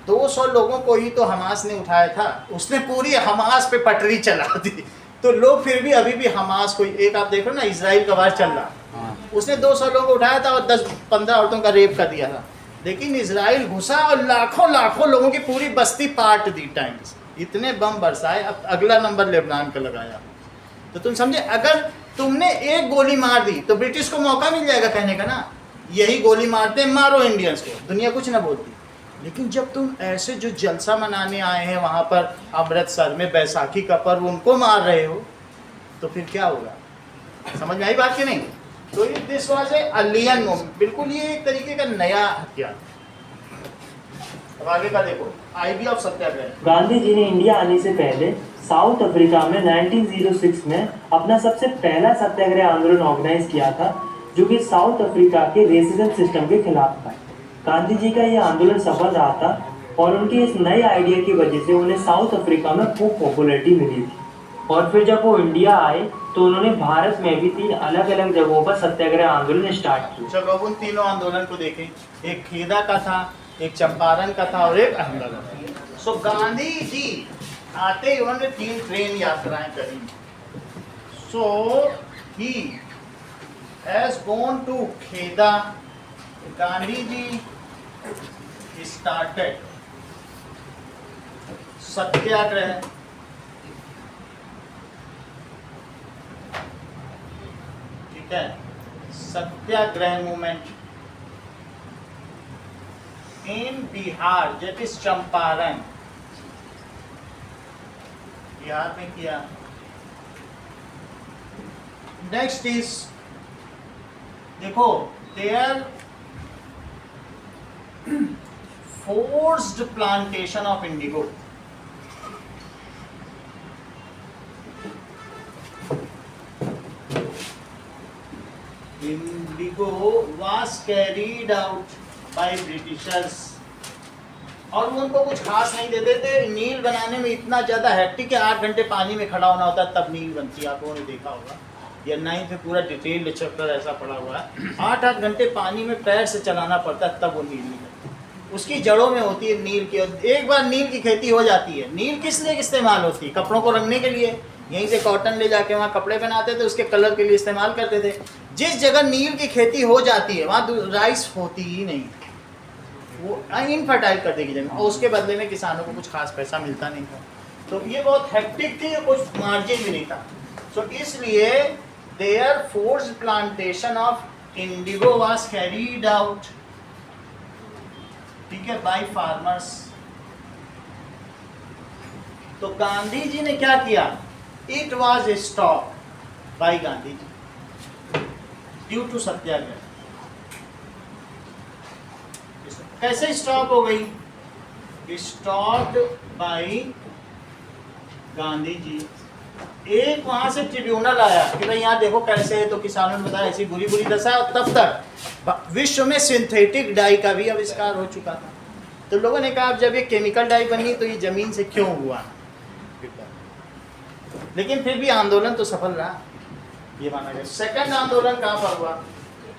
200 लोगों को ही तो हमास ने उठाया था, उसने पूरी हमास पे पटरी चला दी। तो लोग फिर भी अभी भी हमास को, एक आप देख रहे हो ना इजराइल का वार चल रहा, उसने 200 लोगों को उठाया था और 10-15 औरतों का रेप कर दिया था। लेकिन इजराइल घुसा और लाखों लोगों की पूरी बस्ती पाट दी टैंक से, इतने बम बरसाए। अब अगला नंबर लेबनान का लगाया। तो तुम समझे, अगर तुमने एक गोली मार दी तो ब्रिटिश को मौका मिल जाएगा कहने का ना, यही गोली मारते मारो इंडियंस को, दुनिया कुछ ना बोलती। लेकिन जब तुम ऐसे जो जलसा मनाने आए हैं वहाँ पर अमृतसर में बैसाखी का पर्व, उनको मार रहे हो, तो फिर क्या होगा? समझ में आई बात कि नहीं? तो this was a alien movement, बिल्कुल ये एक तरीके का नया हथियार। अब आगे का देखो, आइडिया ऑफ सत्याग्रह। गांधी जी ने इंडिया आने से पहले साउथ अफ्रीका में 1906 में अपना सबसे पहला सत्याग्रह आंदोलन ऑर्गेनाइज किया था, जो कि साउथ अफ्रीका के रेसिज्म सिस्टम के खिलाफ था। गांधी जी का यह आंदोलन सफल रहा था और उनके इस नए आइडिया की वजह से उन्हें साउथ अफ्रीका में खूब पॉपुलैरिटी मिली थी। और फिर जब वो इंडिया आए तो उन्होंने भारत में भी 3 अलग अलग जगहों पर सत्याग्रह आंदोलन स्टार्ट किए। चलो अब उन तीनों आंदोलन को देखें। एक खेदा का था, एक चंपारण का था और एक अहमदाबाद। सो गांधी जी आते ही उन्होंने 3 ट्रेन यात्राएं करी। So he has gone to Kheda. Gandhi ji started satyagraha. ठीक है, satyagraha movement in Bihar, that is Champaran, Bihar में किया। नेक्स्ट इज, देखो, there forced plantation of indigo. Indigo was carried out by Britishers। और वो उनको कुछ खास नहीं देते थे। नील बनाने में इतना ज़्यादा हेक्टिक है, 8 घंटे पानी में खड़ा होना होता है तब नील बनती है। आप लोगों ने देखा होगा, या 9th में पूरा डिटेल्ड चैप्टर ऐसा पड़ा हुआ है। 8-8 घंटे पानी में पैर से चलाना पड़ता है तब वो नील निकलती है। उसकी जड़ों में होती है नील की। एक बार नील की खेती हो जाती है। नील किस लिए इस्तेमाल होती है? कपड़ों को रंगने के लिए। यहीं से कॉटन ले जाके वहाँ कपड़े बनाते थे, उसके कलर के लिए इस्तेमाल करते थे। जिस जगह नील की खेती हो जाती है वहाँ राइस होती ही नहीं, वो इनफर्टाइल कर देगी जमीन, और उसके बदले में किसानों को कुछ खास पैसा मिलता नहीं था। तो ये बहुत हेक्टिक थी, कुछ मार्जिन भी नहीं था। सो इसलिए there force plantation of indigo was carried out, ठीक है, बाय फार्मर्स। तो गांधी जी ने क्या किया? It was stop by Gandhi ji due to satyagraha. कैसे स्टॉप हो गई? Stopped by Gandhi ji. एक वहां से ट्रिब्यूनल आया कि भाई यहाँ देखो कैसे है, तो किसानों ने बताया ऐसी बुरी बुरी दशा। और तब तक विश्व में सिंथेटिक डाई का भी आविष्कार हो चुका था। तो लोगों ने कहा अब जब ये केमिकल डाई बनी तो ये जमीन से क्यों हुआ? लेकिन फिर भी आंदोलन तो सफल रहा, ये माना गया। सेकंड आंदोलन कहाँ पर हुआ?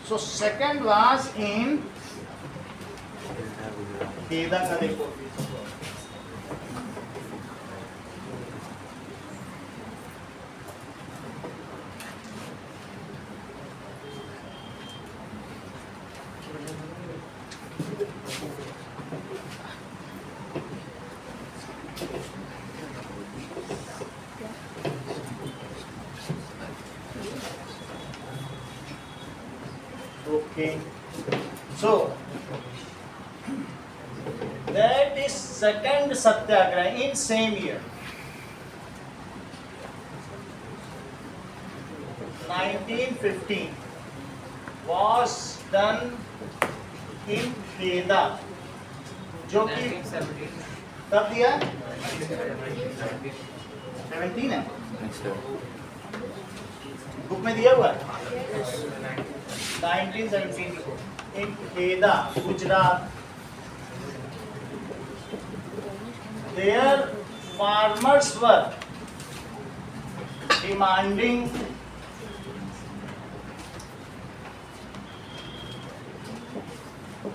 सो सेकंड वाज इन खेदा का। देखो okay, so that is second satyagraha in same year 1915 was done इन खेदा, जो कि कब दिया 17 है, बुक में दिया हुआ है 1917 इन खेदा Gujarat. Their farmers were demanding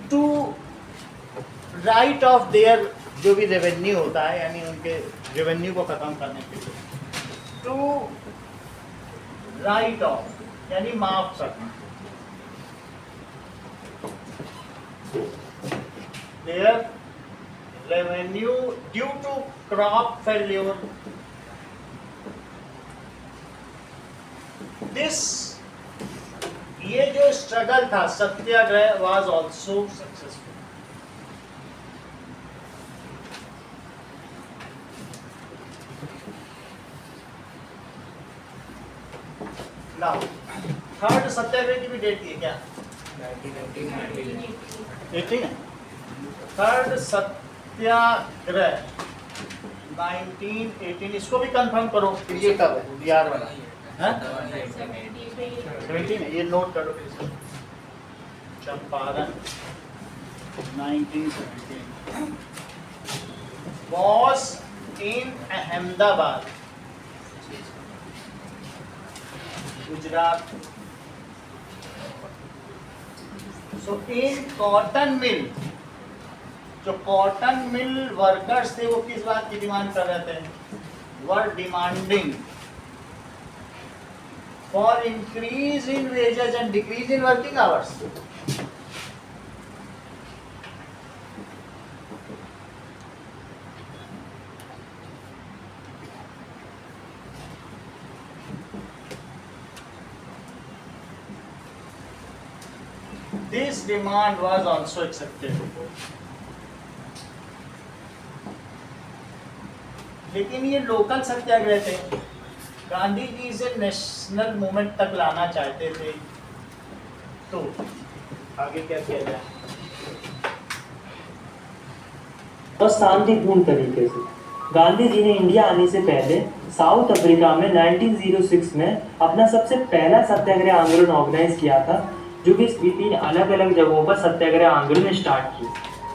to write off their जो भी रेवेन्यू होता है, यानी उनके रेवेन्यू को खत्म करने के लिए, टू राइट ऑफ यानी माफ करना, their revenue due to crop failure. This ये जो स्ट्रगल था satyagraha was also successful. Now third satyagraha की भी डेट दी है क्या 18 है। थर्ड सत्याग्रह 1918, इसको भी कंफर्म करो ये कब है यार वाला है 17 है, ये नोट करो फिर से। Champaran 1917 was in Ahmedabad Gujarat. So in cotton mill, जो कॉटन मिल वर्कर्स थे वो किस बात की डिमांड कर रहे थे, were demanding for increase in wages and decrease in working hours. This demand was also accepted. लेकिन ये लोकल सत्याग्रह थे, गांधी जी इसे नेशनल मूवमेंट तक लाना चाहते थे, तो आगे क्या किया जाए। और शांतिपूर्ण तरीके से गांधी जी ने इंडिया आने से पहले साउथ अफ्रीका में 1906 में अपना सबसे पहला सत्याग्रह आंदोलन ऑर्गेनाइज किया था, जो कि 3 अलग अलग जगहों पर सत्याग्रह आंदोलन स्टार्ट किए।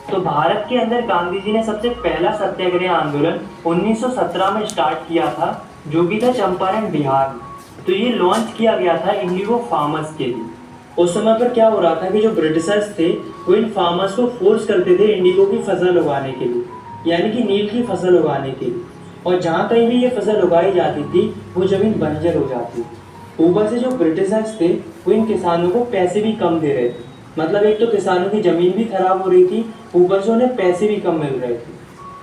तो भारत के अंदर गांधी जी ने सबसे पहला सत्याग्रह आंदोलन 1917 में स्टार्ट किया था, जो कि था चंपारण बिहार में। तो ये लॉन्च किया गया था इंडिगो फार्मर्स के लिए। उस समय पर क्या हो रहा था कि जो ब्रिटिशर्स थे वो इन फार्मर्स को फोर्स करते थे इंडिगो की फसल उगाने के लिए, यानी कि नील की फसल उगाने के लिए। और जहाँ कहीं भी ये फसल उगाई जाती थी वो ज़मीन बंजर हो जाती थी। ऊपर से जो ब्रिटिशर्स थे वो इन किसानों को पैसे भी कम दे रहे थे, मतलब एक तो किसानों की ज़मीन भी खराब हो रही थी, ऊपर से उन्हें पैसे भी कम मिल रहे थे।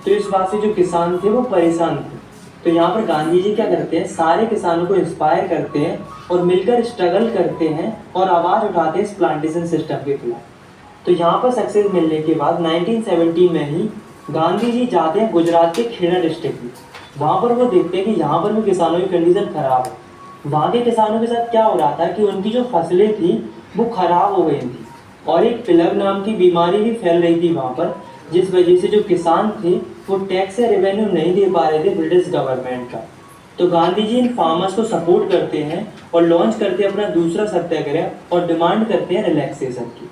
तो इस बात से जो किसान थे वो परेशान थे। तो यहाँ पर गांधी जी क्या करते हैं, सारे किसानों को इंस्पायर करते हैं और मिलकर स्ट्रगल करते हैं और आवाज़ उठाते हैं इस प्लांटेशन सिस्टम के खिलाफ। तो यहाँ पर सक्सेस मिलने के बाद 1917 में ही गांधी जी जाते हैं गुजरात के खेड़ा डिस्ट्रिक्ट में। वहाँ पर वो देखते हैं कि यहाँ पर भी किसानों की कंडीशन खराब है। वहाँ के किसानों के साथ क्या हो रहा था कि उनकी जो फसलें थी वो खराब हो गई थी और एक प्लग नाम की बीमारी भी फैल रही थी वहाँ पर, जिस वजह से जो किसान थे वो टैक्स या रेवेन्यू नहीं दे पा रहे थे ब्रिटिश गवर्नमेंट का। तो गांधी जी इन फार्मर्स को सपोर्ट करते हैं और लॉन्च करते हैं अपना दूसरा सत्याग्रह और डिमांड करते हैं रिलैक्सेशन की।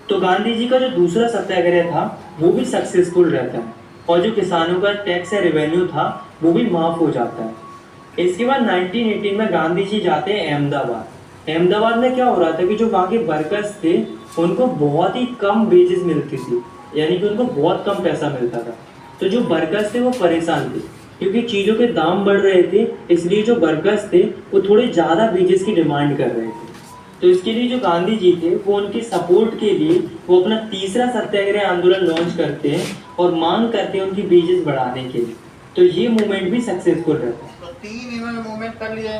तो गांधी जी का जो दूसरा सत्याग्रह था वो भी सक्सेसफुल रहता है और जो किसानों का टैक्स या रेवेन्यू था वो भी माफ़ हो जाता है। इसके बाद 1918 में गांधी जी जाते हैं अहमदाबाद। अहमदाबाद में क्या हो रहा था कि जो वहाँ के वर्कर्स थे उनको बहुत ही कम वेजेस मिलती थी, यानी कि उनको बहुत कम पैसा मिलता था। तो जो वर्कर्स थे वो परेशान थे क्योंकि चीज़ों के दाम बढ़ रहे थे, इसलिए जो वर्कर्स थे वो थोड़े ज़्यादा वेजेस की डिमांड कर रहे थे। तो इसके लिए जो गांधी जी थे वो उनके सपोर्ट के लिए वो अपना तीसरा सत्याग्रह आंदोलन लॉन्च करते हैं और मांग करते हैं उनकी वेजेस बढ़ाने के लिए। तो ये मूवमेंट भी सक्सेसफुल रहता है। तो 3 इन्होंने मूवमेंट कर लिए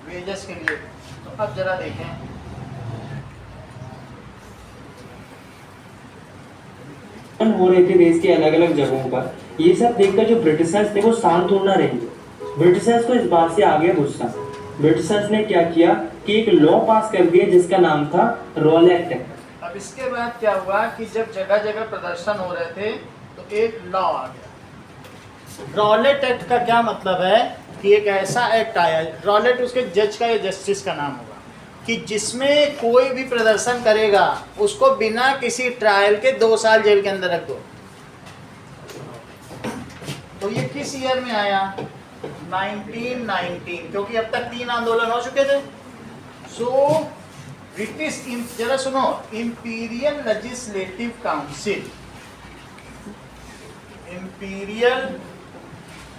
वेजेस के लिए। तो अब जरा देखें हो रहे थे देश के अलग अलग जगहों पर। ये सब देखकर जो ब्रिटिशर्स थे वो शांत होना रहेंगे। ब्रिटिशर्स को इस बात से आ गया गुस्सा। ब्रिटिशर्स ने क्या किया कि एक लॉ पास कर दिया जिसका नाम था रॉलेट एक्ट। अब अब इसके बाद क्या हुआ कि जब जगह जगह प्रदर्शन हो रहे थे तो एक लॉ आ गया। रॉलेट एक्ट का क्या मतलब है कि एक ऐसा एक्ट आया, रॉलेट उसके जज का या जस्टिस का नाम होगा, कि जिसमें कोई भी प्रदर्शन करेगा उसको बिना किसी ट्रायल के 2 साल जेल के अंदर रख दो। तो ये किस ईयर में आया? 1919, क्योंकि अब तक 3 आंदोलन हो चुके थे। सो ब्रिटिश, जरा सुनो, imperial legislative council, imperial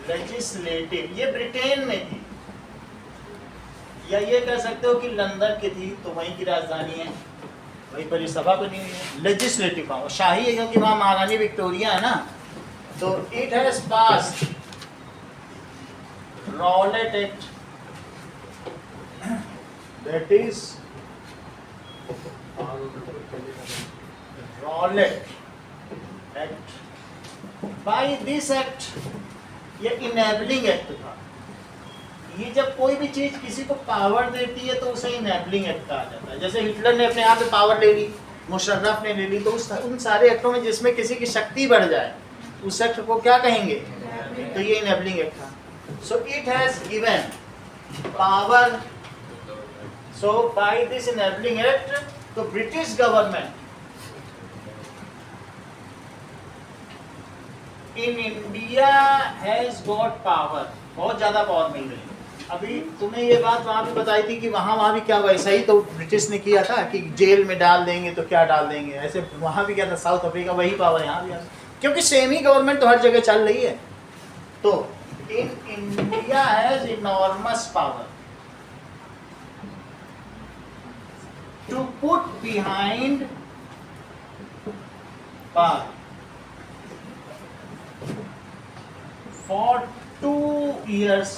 legislative, ये ब्रिटेन में थी, या ये कह सकते हो कि लंदन की थी, तो वहीं की राजधानी है, वहीं पर सभा बनी हुई है। लेजिस्लेटिव काउंसिल शाही है क्योंकि वहाँ महारानी विक्टोरिया है ना। तो it has passed Rowlatt act, that is Rowlatt act. By this act, ये इनेबलिंग एक्ट था। ये जब कोई भी चीज किसी को पावर देती है तो उसे इनेबलिंग एक्ट कहा जाता है। जैसे हिटलर ने अपने आप पे पावर ले ली, मुशर्रफ ने ले ली, तो उन सारे एक्टों में जिसमें किसी की शक्ति बढ़ जाए उस एक्ट को क्या कहेंगे? तो ये इनेबलिंग एक्ट था। So it has given power, so by this enabling act, तो British government in India has got power, बहुत ज्यादा पावर मिल रही है। अभी तुमने ये बात वहां भी बताई थी कि वहां भी क्या वैसा ही तो ब्रिटिश ने किया था कि जेल में डाल देंगे, तो क्या डाल देंगे, ऐसे वहां भी क्या था, साउथ अफ्रीका वही पावर यहाँ भी आ, क्योंकि सेम ही गवर्नमेंट तो हर जगह चल रही है। तो in India has enormous power to put behind bar for 2 years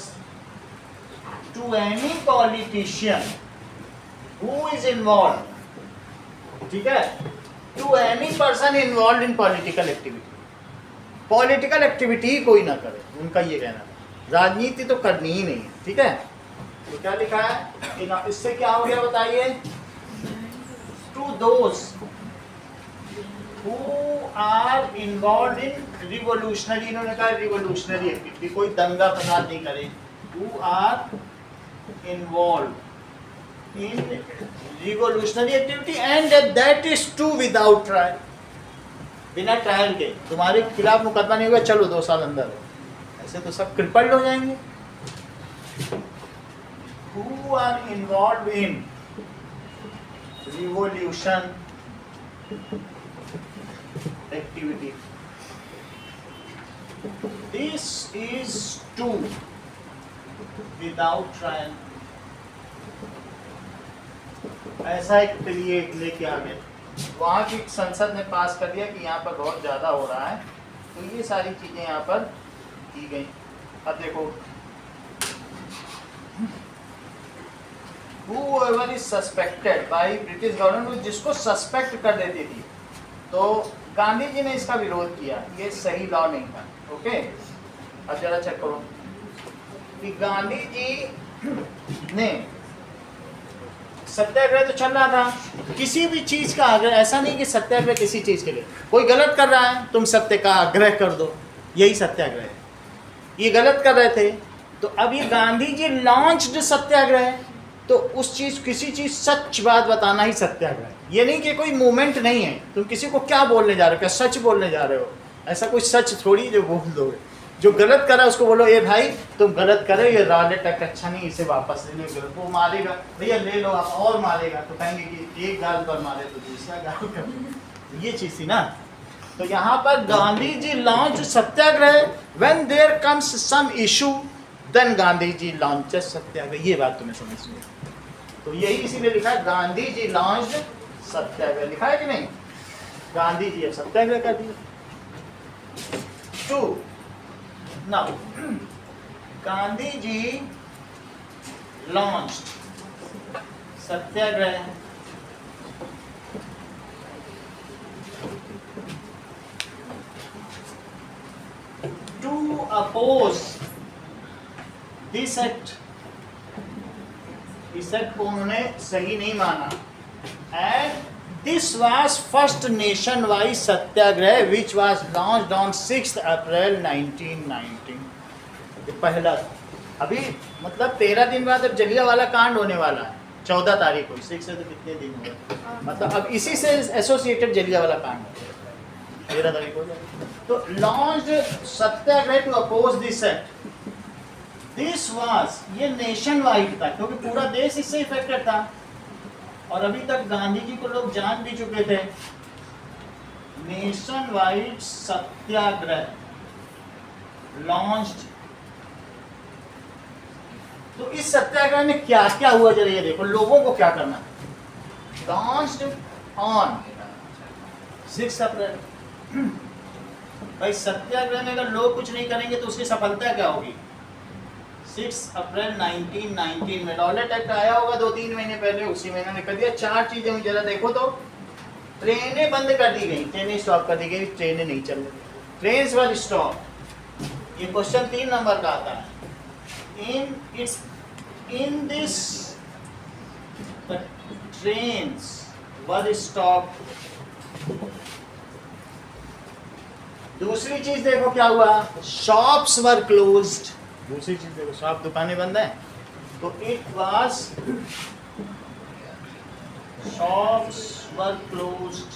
to any politician who is involved, ठीक है, to any person involved in political activity। Political activity कोई ना करे, उनका ये कहना है। राजनीति तो करनी ही नहीं है, ठीक है। तो क्या लिखा है, इससे क्या हो गया बताइए? To those who are involved in revolutionary, इन्होंने कहा रिवोल्यूशनरी एक्टिविटी, कोई दंगा फसाद नहीं करे, who are involved in revolutionary activity and that is too without trial, बिना ट्रायल के तुम्हारे खिलाफ मुकदमा नहीं होगा, चलो 2 साल अंदर हो, ऐसे तो सब क्रिपल्ड हो जाएंगे। who are involved in revolution activity, this is too without trial। ऐसा एक पीरियड लेके आ गए, वहाँ की संसद ने पास कर दिया कि यहाँ पर बहुत ज़्यादा हो रहा है, तो ये सारी चीज़ें यहाँ पर की गई। अब देखो, whoever is suspected by British government, जिसको सस्पेक्ट कर देती थी, तो गांधी जी ने इसका विरोध किया, ये सही लॉ नहीं था। ओके, अब जरा चेक करो कि गांधी जी ने सत्याग्रह तो चल रहा था, किसी भी चीज का आग्रह, ऐसा नहीं कि सत्याग्रह किसी चीज के लिए, कोई गलत कर रहा है तुम सत्य का आग्रह कर दो, यही सत्याग्रह है। ये गलत कर रहे थे, तो अब ये गांधी जी लॉन्च्ड सत्याग्रह, तो उस चीज, किसी चीज सच बात बताना ही सत्याग्रह है। ये नहीं कि कोई मूवमेंट नहीं है, तुम किसी को क्या बोलने जा रहे हो, क्या सच बोलने जा रहे हो, ऐसा कोई सच थोड़ी जो बोल दोगे। जो गलत करा उसको बोलो, ए भाई तुम गलत करे, ये रॉलेट एक्ट अच्छा नहीं, इसे वापस ले लो। वो मारेगा, भैया ले लो आप, और मारेगा तो कहेंगे कि एक गाल पर मारे तो दूसरा गाल कर, ये चीज थी ना। तो यहाँ पर Gandhi ji launch satyagraha, when there comes some issue then Gandhi ji launches satyagraha, ये बात तुम्हें समझनी है। तो यही इसीलिए लिखा है गांधी जी लॉन्च सत्याग्रह, लिखा है कि नहीं, गांधी जी अब सत्याग्रह कर दिया। 2 now Gandhi ji launched satyagraha, to oppose this act, इस एक्ट को उन्होंने सही नहीं माना, and This was first nationwide satyagraha which was launched on 6th April 1919. ये पहला था। अभी मतलब 13 दिन बाद अब जलियांवाला कांड होने वाला है, 14 तारीख को, 6 से तो कितने दिन हुए, मतलब अब इसी से एसोसिएटेड जलियांवाला कांड 13 तारीख को। तो launched satyagraha to oppose this act. This was, ये नेशन वाइड था क्योंकि पूरा देश इससे इफेक्टेड था और अभी तक गांधी जी को लोग जान भी चुके थे। नेशन वाइड सत्याग्रह लॉन्च्ड। तो इस सत्याग्रह में क्या क्या हुआ जरा ये देखो, लोगों को क्या करना है। लॉन्च्ड ऑन 6 अप्रैल। भाई सत्याग्रह में अगर लोग कुछ नहीं करेंगे तो उसकी सफलता क्या होगी। 6 अप्रैल 1919 में रॉलेट एक्ट आया होगा 2-3 महीने पहले, उसी महीने ने कर दिया। 4 चीजें मुझे जरा देखो तो, ट्रेनें बंद कर दी गई, ट्रेनें स्टॉप कर दी गई, ट्रेनें नहीं चल रही, ट्रेन्स वर स्टॉप। ये क्वेश्चन 3 नंबर का आता है। in this the trains were stopped। दूसरी चीज देखो क्या हुआ, शॉप्स वर क्लोज्ड। दूसरी चीज देखो, शॉप दुकानें बंद हैं, तो it was shops were closed.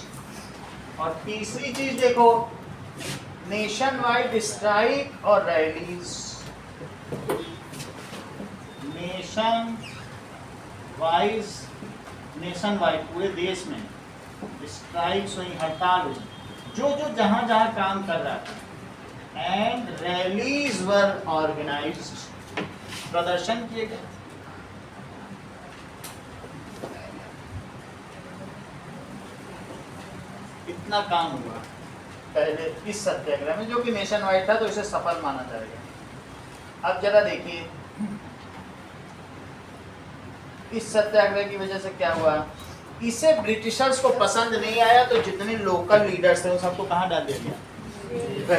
और तीसरी चीज देखो, नेशन वाइड स्ट्राइक और रैलीज। नेशन वाइड पूरे देश में स्ट्राइक्स हुई, हड़ताल हुई, जो जहां जहां काम कर रहा था। एंड रैलीज वर ऑर्गेनाइज्ड, प्रदर्शन किए गए। इतना काम हुआ पहले इस सत्याग्रह में, जो कि नेशन वाइड था, तो इसे सफल माना जाएगा। अब जरा देखिए इस सत्याग्रह की वजह से क्या हुआ। इसे ब्रिटिशर्स को पसंद नहीं आया, तो जितने लोकल लीडर्स थे उन सबको कहाँ डाल दिया गया।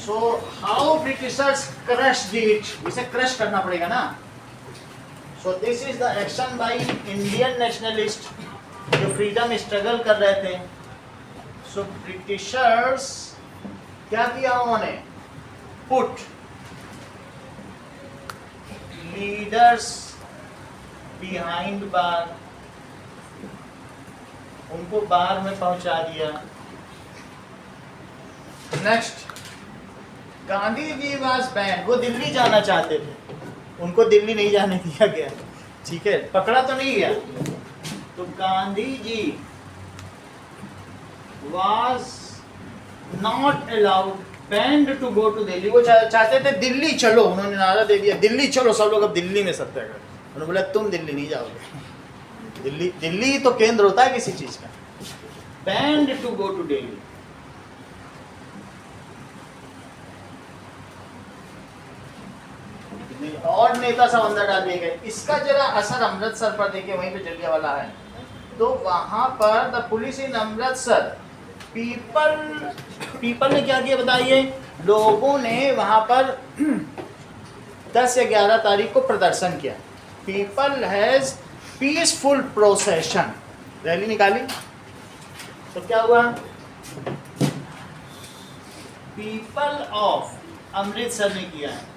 So how Britishers crushed it, इसे क्रश करना पड़ेगा ना। So this is the action by Indian nationalist जो फ्रीडम स्ट्रगल कर रहे थे। सो ब्रिटिशर्स क्या किया उन्होंने, पुट लीडर्स बिहाइंड बार, उनको बार में पहुंचा दिया। Next, Gandhi ji was ban, वो दिल्ली जाना चाहते थे, उनको दिल्ली नहीं जाने दिया गया, ठीक है, पकड़ा तो नहीं गया। तो Gandhi ji was not allowed banned to go to Delhi. वो चाहते थे दिल्ली चलो, उन्होंने नारा दे दिया दिल्ली चलो, सब लोग अब दिल्ली में सत्याग्रह। उन्होंने बोला तुम दिल्ली नहीं जाओगे, दिल्ली तो केंद्र होता है किसी चीज का। Banned to go to Delhi. और नेता सब अंदर डाल दिए गए। इसका जरा असर अमृतसर पर देखिए, वहीं पे जलियांवाला है, तो वहां पर the police in Amritsar, people ने क्या किया बताइए, लोगों ने वहां पर 10 या 11 तारीख को प्रदर्शन किया। People has peaceful procession, rally निकाली। तो क्या हुआ, पीपल ऑफ अमृतसर ने किया है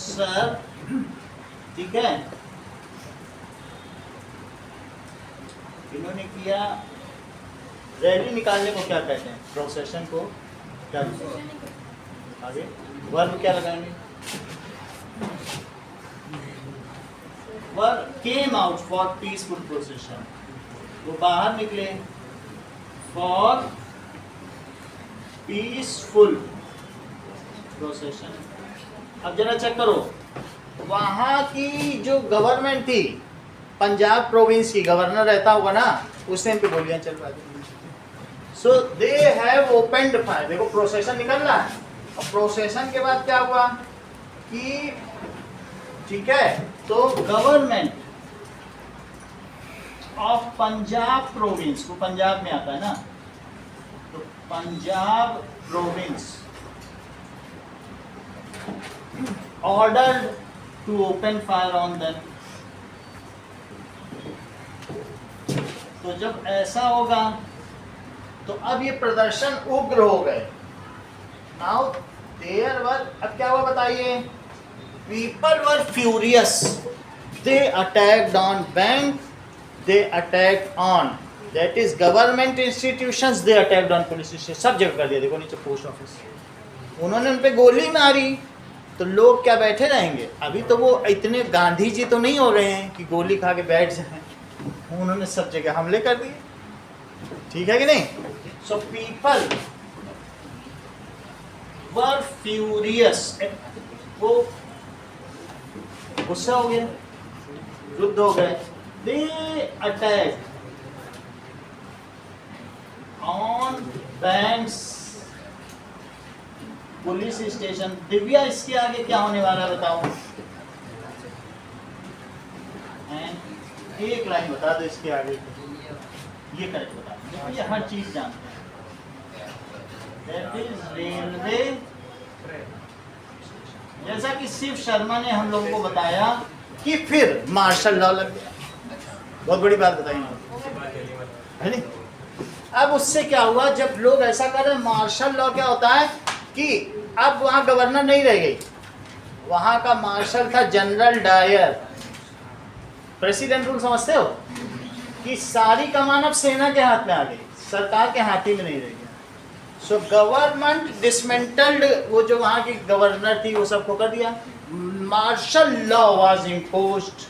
सर, ठीक है, इन्होंने किया। रैली निकालने को क्या कहते हैं, प्रोसेशन को क्या कहते हैं, आगे वर्ब क्या लगाएंगे, verb came out for peaceful procession, वो बाहर निकले फॉर पीसफुल प्रोसेशन। अब जरा चेक करो, वहां की जो गवर्नमेंट थी, पंजाब प्रोविंस की गवर्नर रहता होगा ना, उस टाइम पे गोलियां चल रही थी। सो दे हैव ओपन्ड फायर, देखो प्रोसेशन निकल रहा है। और प्रोसेशन के बाद क्या हुआ कि ठीक है, तो गवर्नमेंट ऑफ पंजाब प्रोविंस, वो पंजाब में आता है ना, तो Punjab province ordered to open fire on them। तो जब ऐसा होगा तो अब ये प्रदर्शन उग्र हो गए। नाउ देयर वर, अब क्या हुआ बताइए, people were furious, they attacked on bank, they attacked on that is government institutions, they attacked on police station, सब जगह कर दिया। देखो नीचे पोस्ट ऑफिस, उन्होंने उन पे गोली मारी, तो लोग क्या बैठे रहेंगे? अभी तो वो इतने गांधी जी तो नहीं हो रहे हैं कि गोली खा के बैठ जाएं, उन्होंने सब जगह हमले कर दिए, ठीक है कि नहीं? सो पीपल वर फ्यूरियस, वो गुस्सा हो गया, युद्ध हो गए। They attack on banks, police station. Divya, इसके आगे क्या होने वाला है बताओ? एक लाइन बता दो इसके आगे, ये करेक्ट बता दो, ये हर चीज जानते हैं। That is railway. जैसा कि शिव शर्मा ने हम लोगों को बताया कि फिर मार्शल लॉ लग गया, बहुत बड़ी बात बताई है नहीं? अब उससे क्या हुआ, जब लोग ऐसा कर रहे हैं, मार्शल लॉ क्या होता है कि अब वहाँ गवर्नर नहीं रह गई, वहाँ का मार्शल था जनरल डायर। प्रेसिडेंट रूल समझते हो कि सारी कमान अब सेना के हाथ में आ गई, सरकार के हाथ ही में नहीं रह गया। सो गवर्नमेंट डिसमेंटल्ड, वो जो वहाँ की गवर्नर थी वो सबको कर दिया। Martial law was imposed.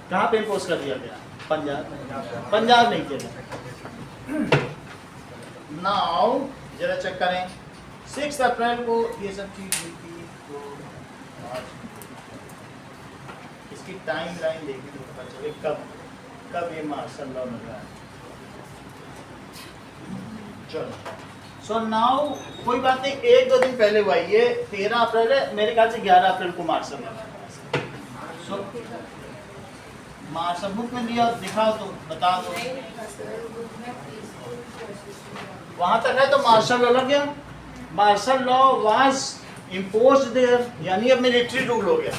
कहाँ पे इम्पोज कर दिया गया? पंजाब। पंजाब नहीं किया। नाउ जरा चेक करें, 6 अप्रैल को ये सब चीज हुई थी, तो इसकी टाइम लाइन देखिए तो पता चले कब कब ये मार्शल लॉ मिल रहा है। चलो, सो नाउ कोई बात नहीं, 1-2 दिन पहले हुआ, ये 13 अप्रैल है, मेरे ख्याल से 11 अप्रैल को मार्शल लॉ। सो मार्शल बुक में दिया, दिखाओ तो बता दो, वहां तक है तो मार्शल लॉ लग गया। Martial law was imposed there, यानी अब मिलिट्री रूल हो गया।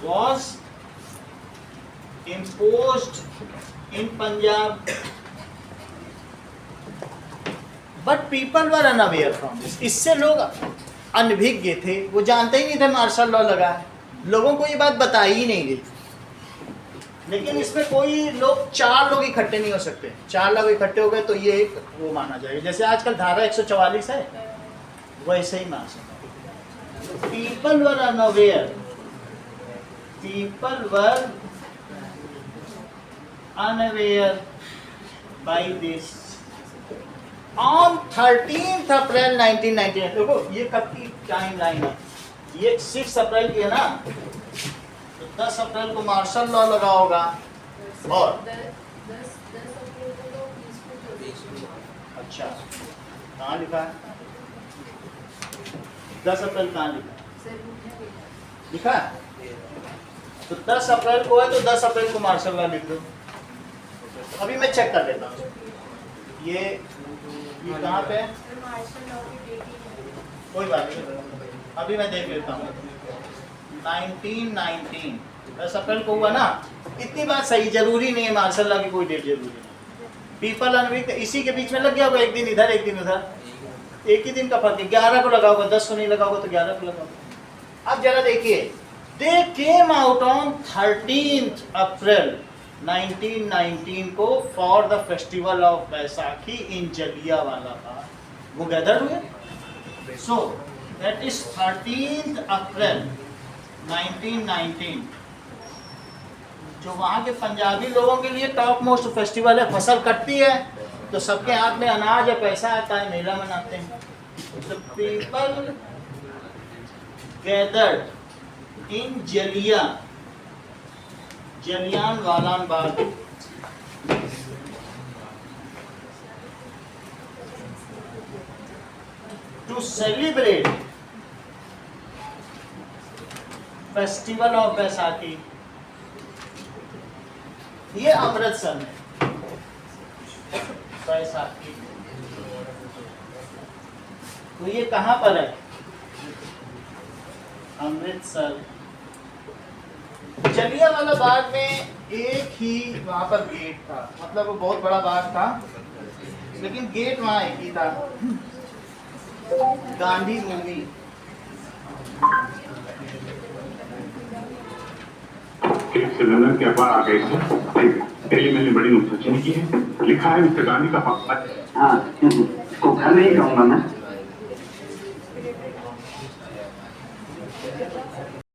Was imposed in Punjab, but people were unaware from this. इससे लोग अनभिज्ञ थे, वो जानते ही नहीं थे मार्शल लॉ लगा है, लोगों को ये बात बताई ही नहीं गई। लेकिन इसमें कोई लोग 4 लोग इकट्ठे नहीं हो सकते, 4 लोग इकट्ठे हो गए तो ये एक वो माना जाएगा, जैसे आजकल धारा 144 है, वैसे ही martial. People were unaware, people were unaware by this on 13 April 1998। देखो ये कब की टाइम लाइन है, ये 6 अप्रैल की है ना, तो 10 अप्रैल को मार्शल लॉ लगा होगा। और अच्छा, कहाँ लिखा है 10 अप्रैल? कहाँ लिखा है? लिखा है तो 10 अप्रैल को है, तो 10 अप्रैल को मार्शल लॉ लिख दो। अभी मैं चेक कर लेता हूँ ये कहाँ पे है, कोई बात नहीं, अभी मैं देख लेता हूँ। 1919 10 अप्रैल को हुआ ना, इतनी बात सही, जरूरी नहीं है मार्शल लॉ की कोई डेट जरूरी नहीं। पीपल अनविक इसी के बीच में लग गया होगा, एक दिन इधर एक दिन उधर, एक ही दिन का फर्क है। 11 को लगा होगा, 10 को नहीं लगा होगा तो 11 को लगा होगा। अब जरा देखिए, दे केम आउट ऑन 13 अप्रैल 1919 को for the festival of Baisakhi in Jallianwala Bagh, वो गैदर हुए। सो दैट इज 13 अप्रैल 1919, जो वहाँ के पंजाबी लोगों के लिए टॉप मोस्ट फेस्टिवल है। फसल कटती है तो सबके हाथ में अनाज या पैसा आता है, मेला मनाते हैं। तो people gathered in Jallianwala Bagh to celebrate festival of Baisakhi. ये अमृतसर में बैसाखी, तो ये कहाँ पर है? अमृतसर। जलियांवाला बाग में एक ही वहां पर गेट था, मतलब वो बहुत बड़ा बाग था, लेकिन गेट वहां एक ही था। गांधी मूवी एक सिलेंडर के अखबार आ गए थे, डेली मैंने बड़ी नुकसानी की है, लिखा है मिस्टर गांधी का पक्का। हाँ, इसको घर नहीं कहूँगा मैं।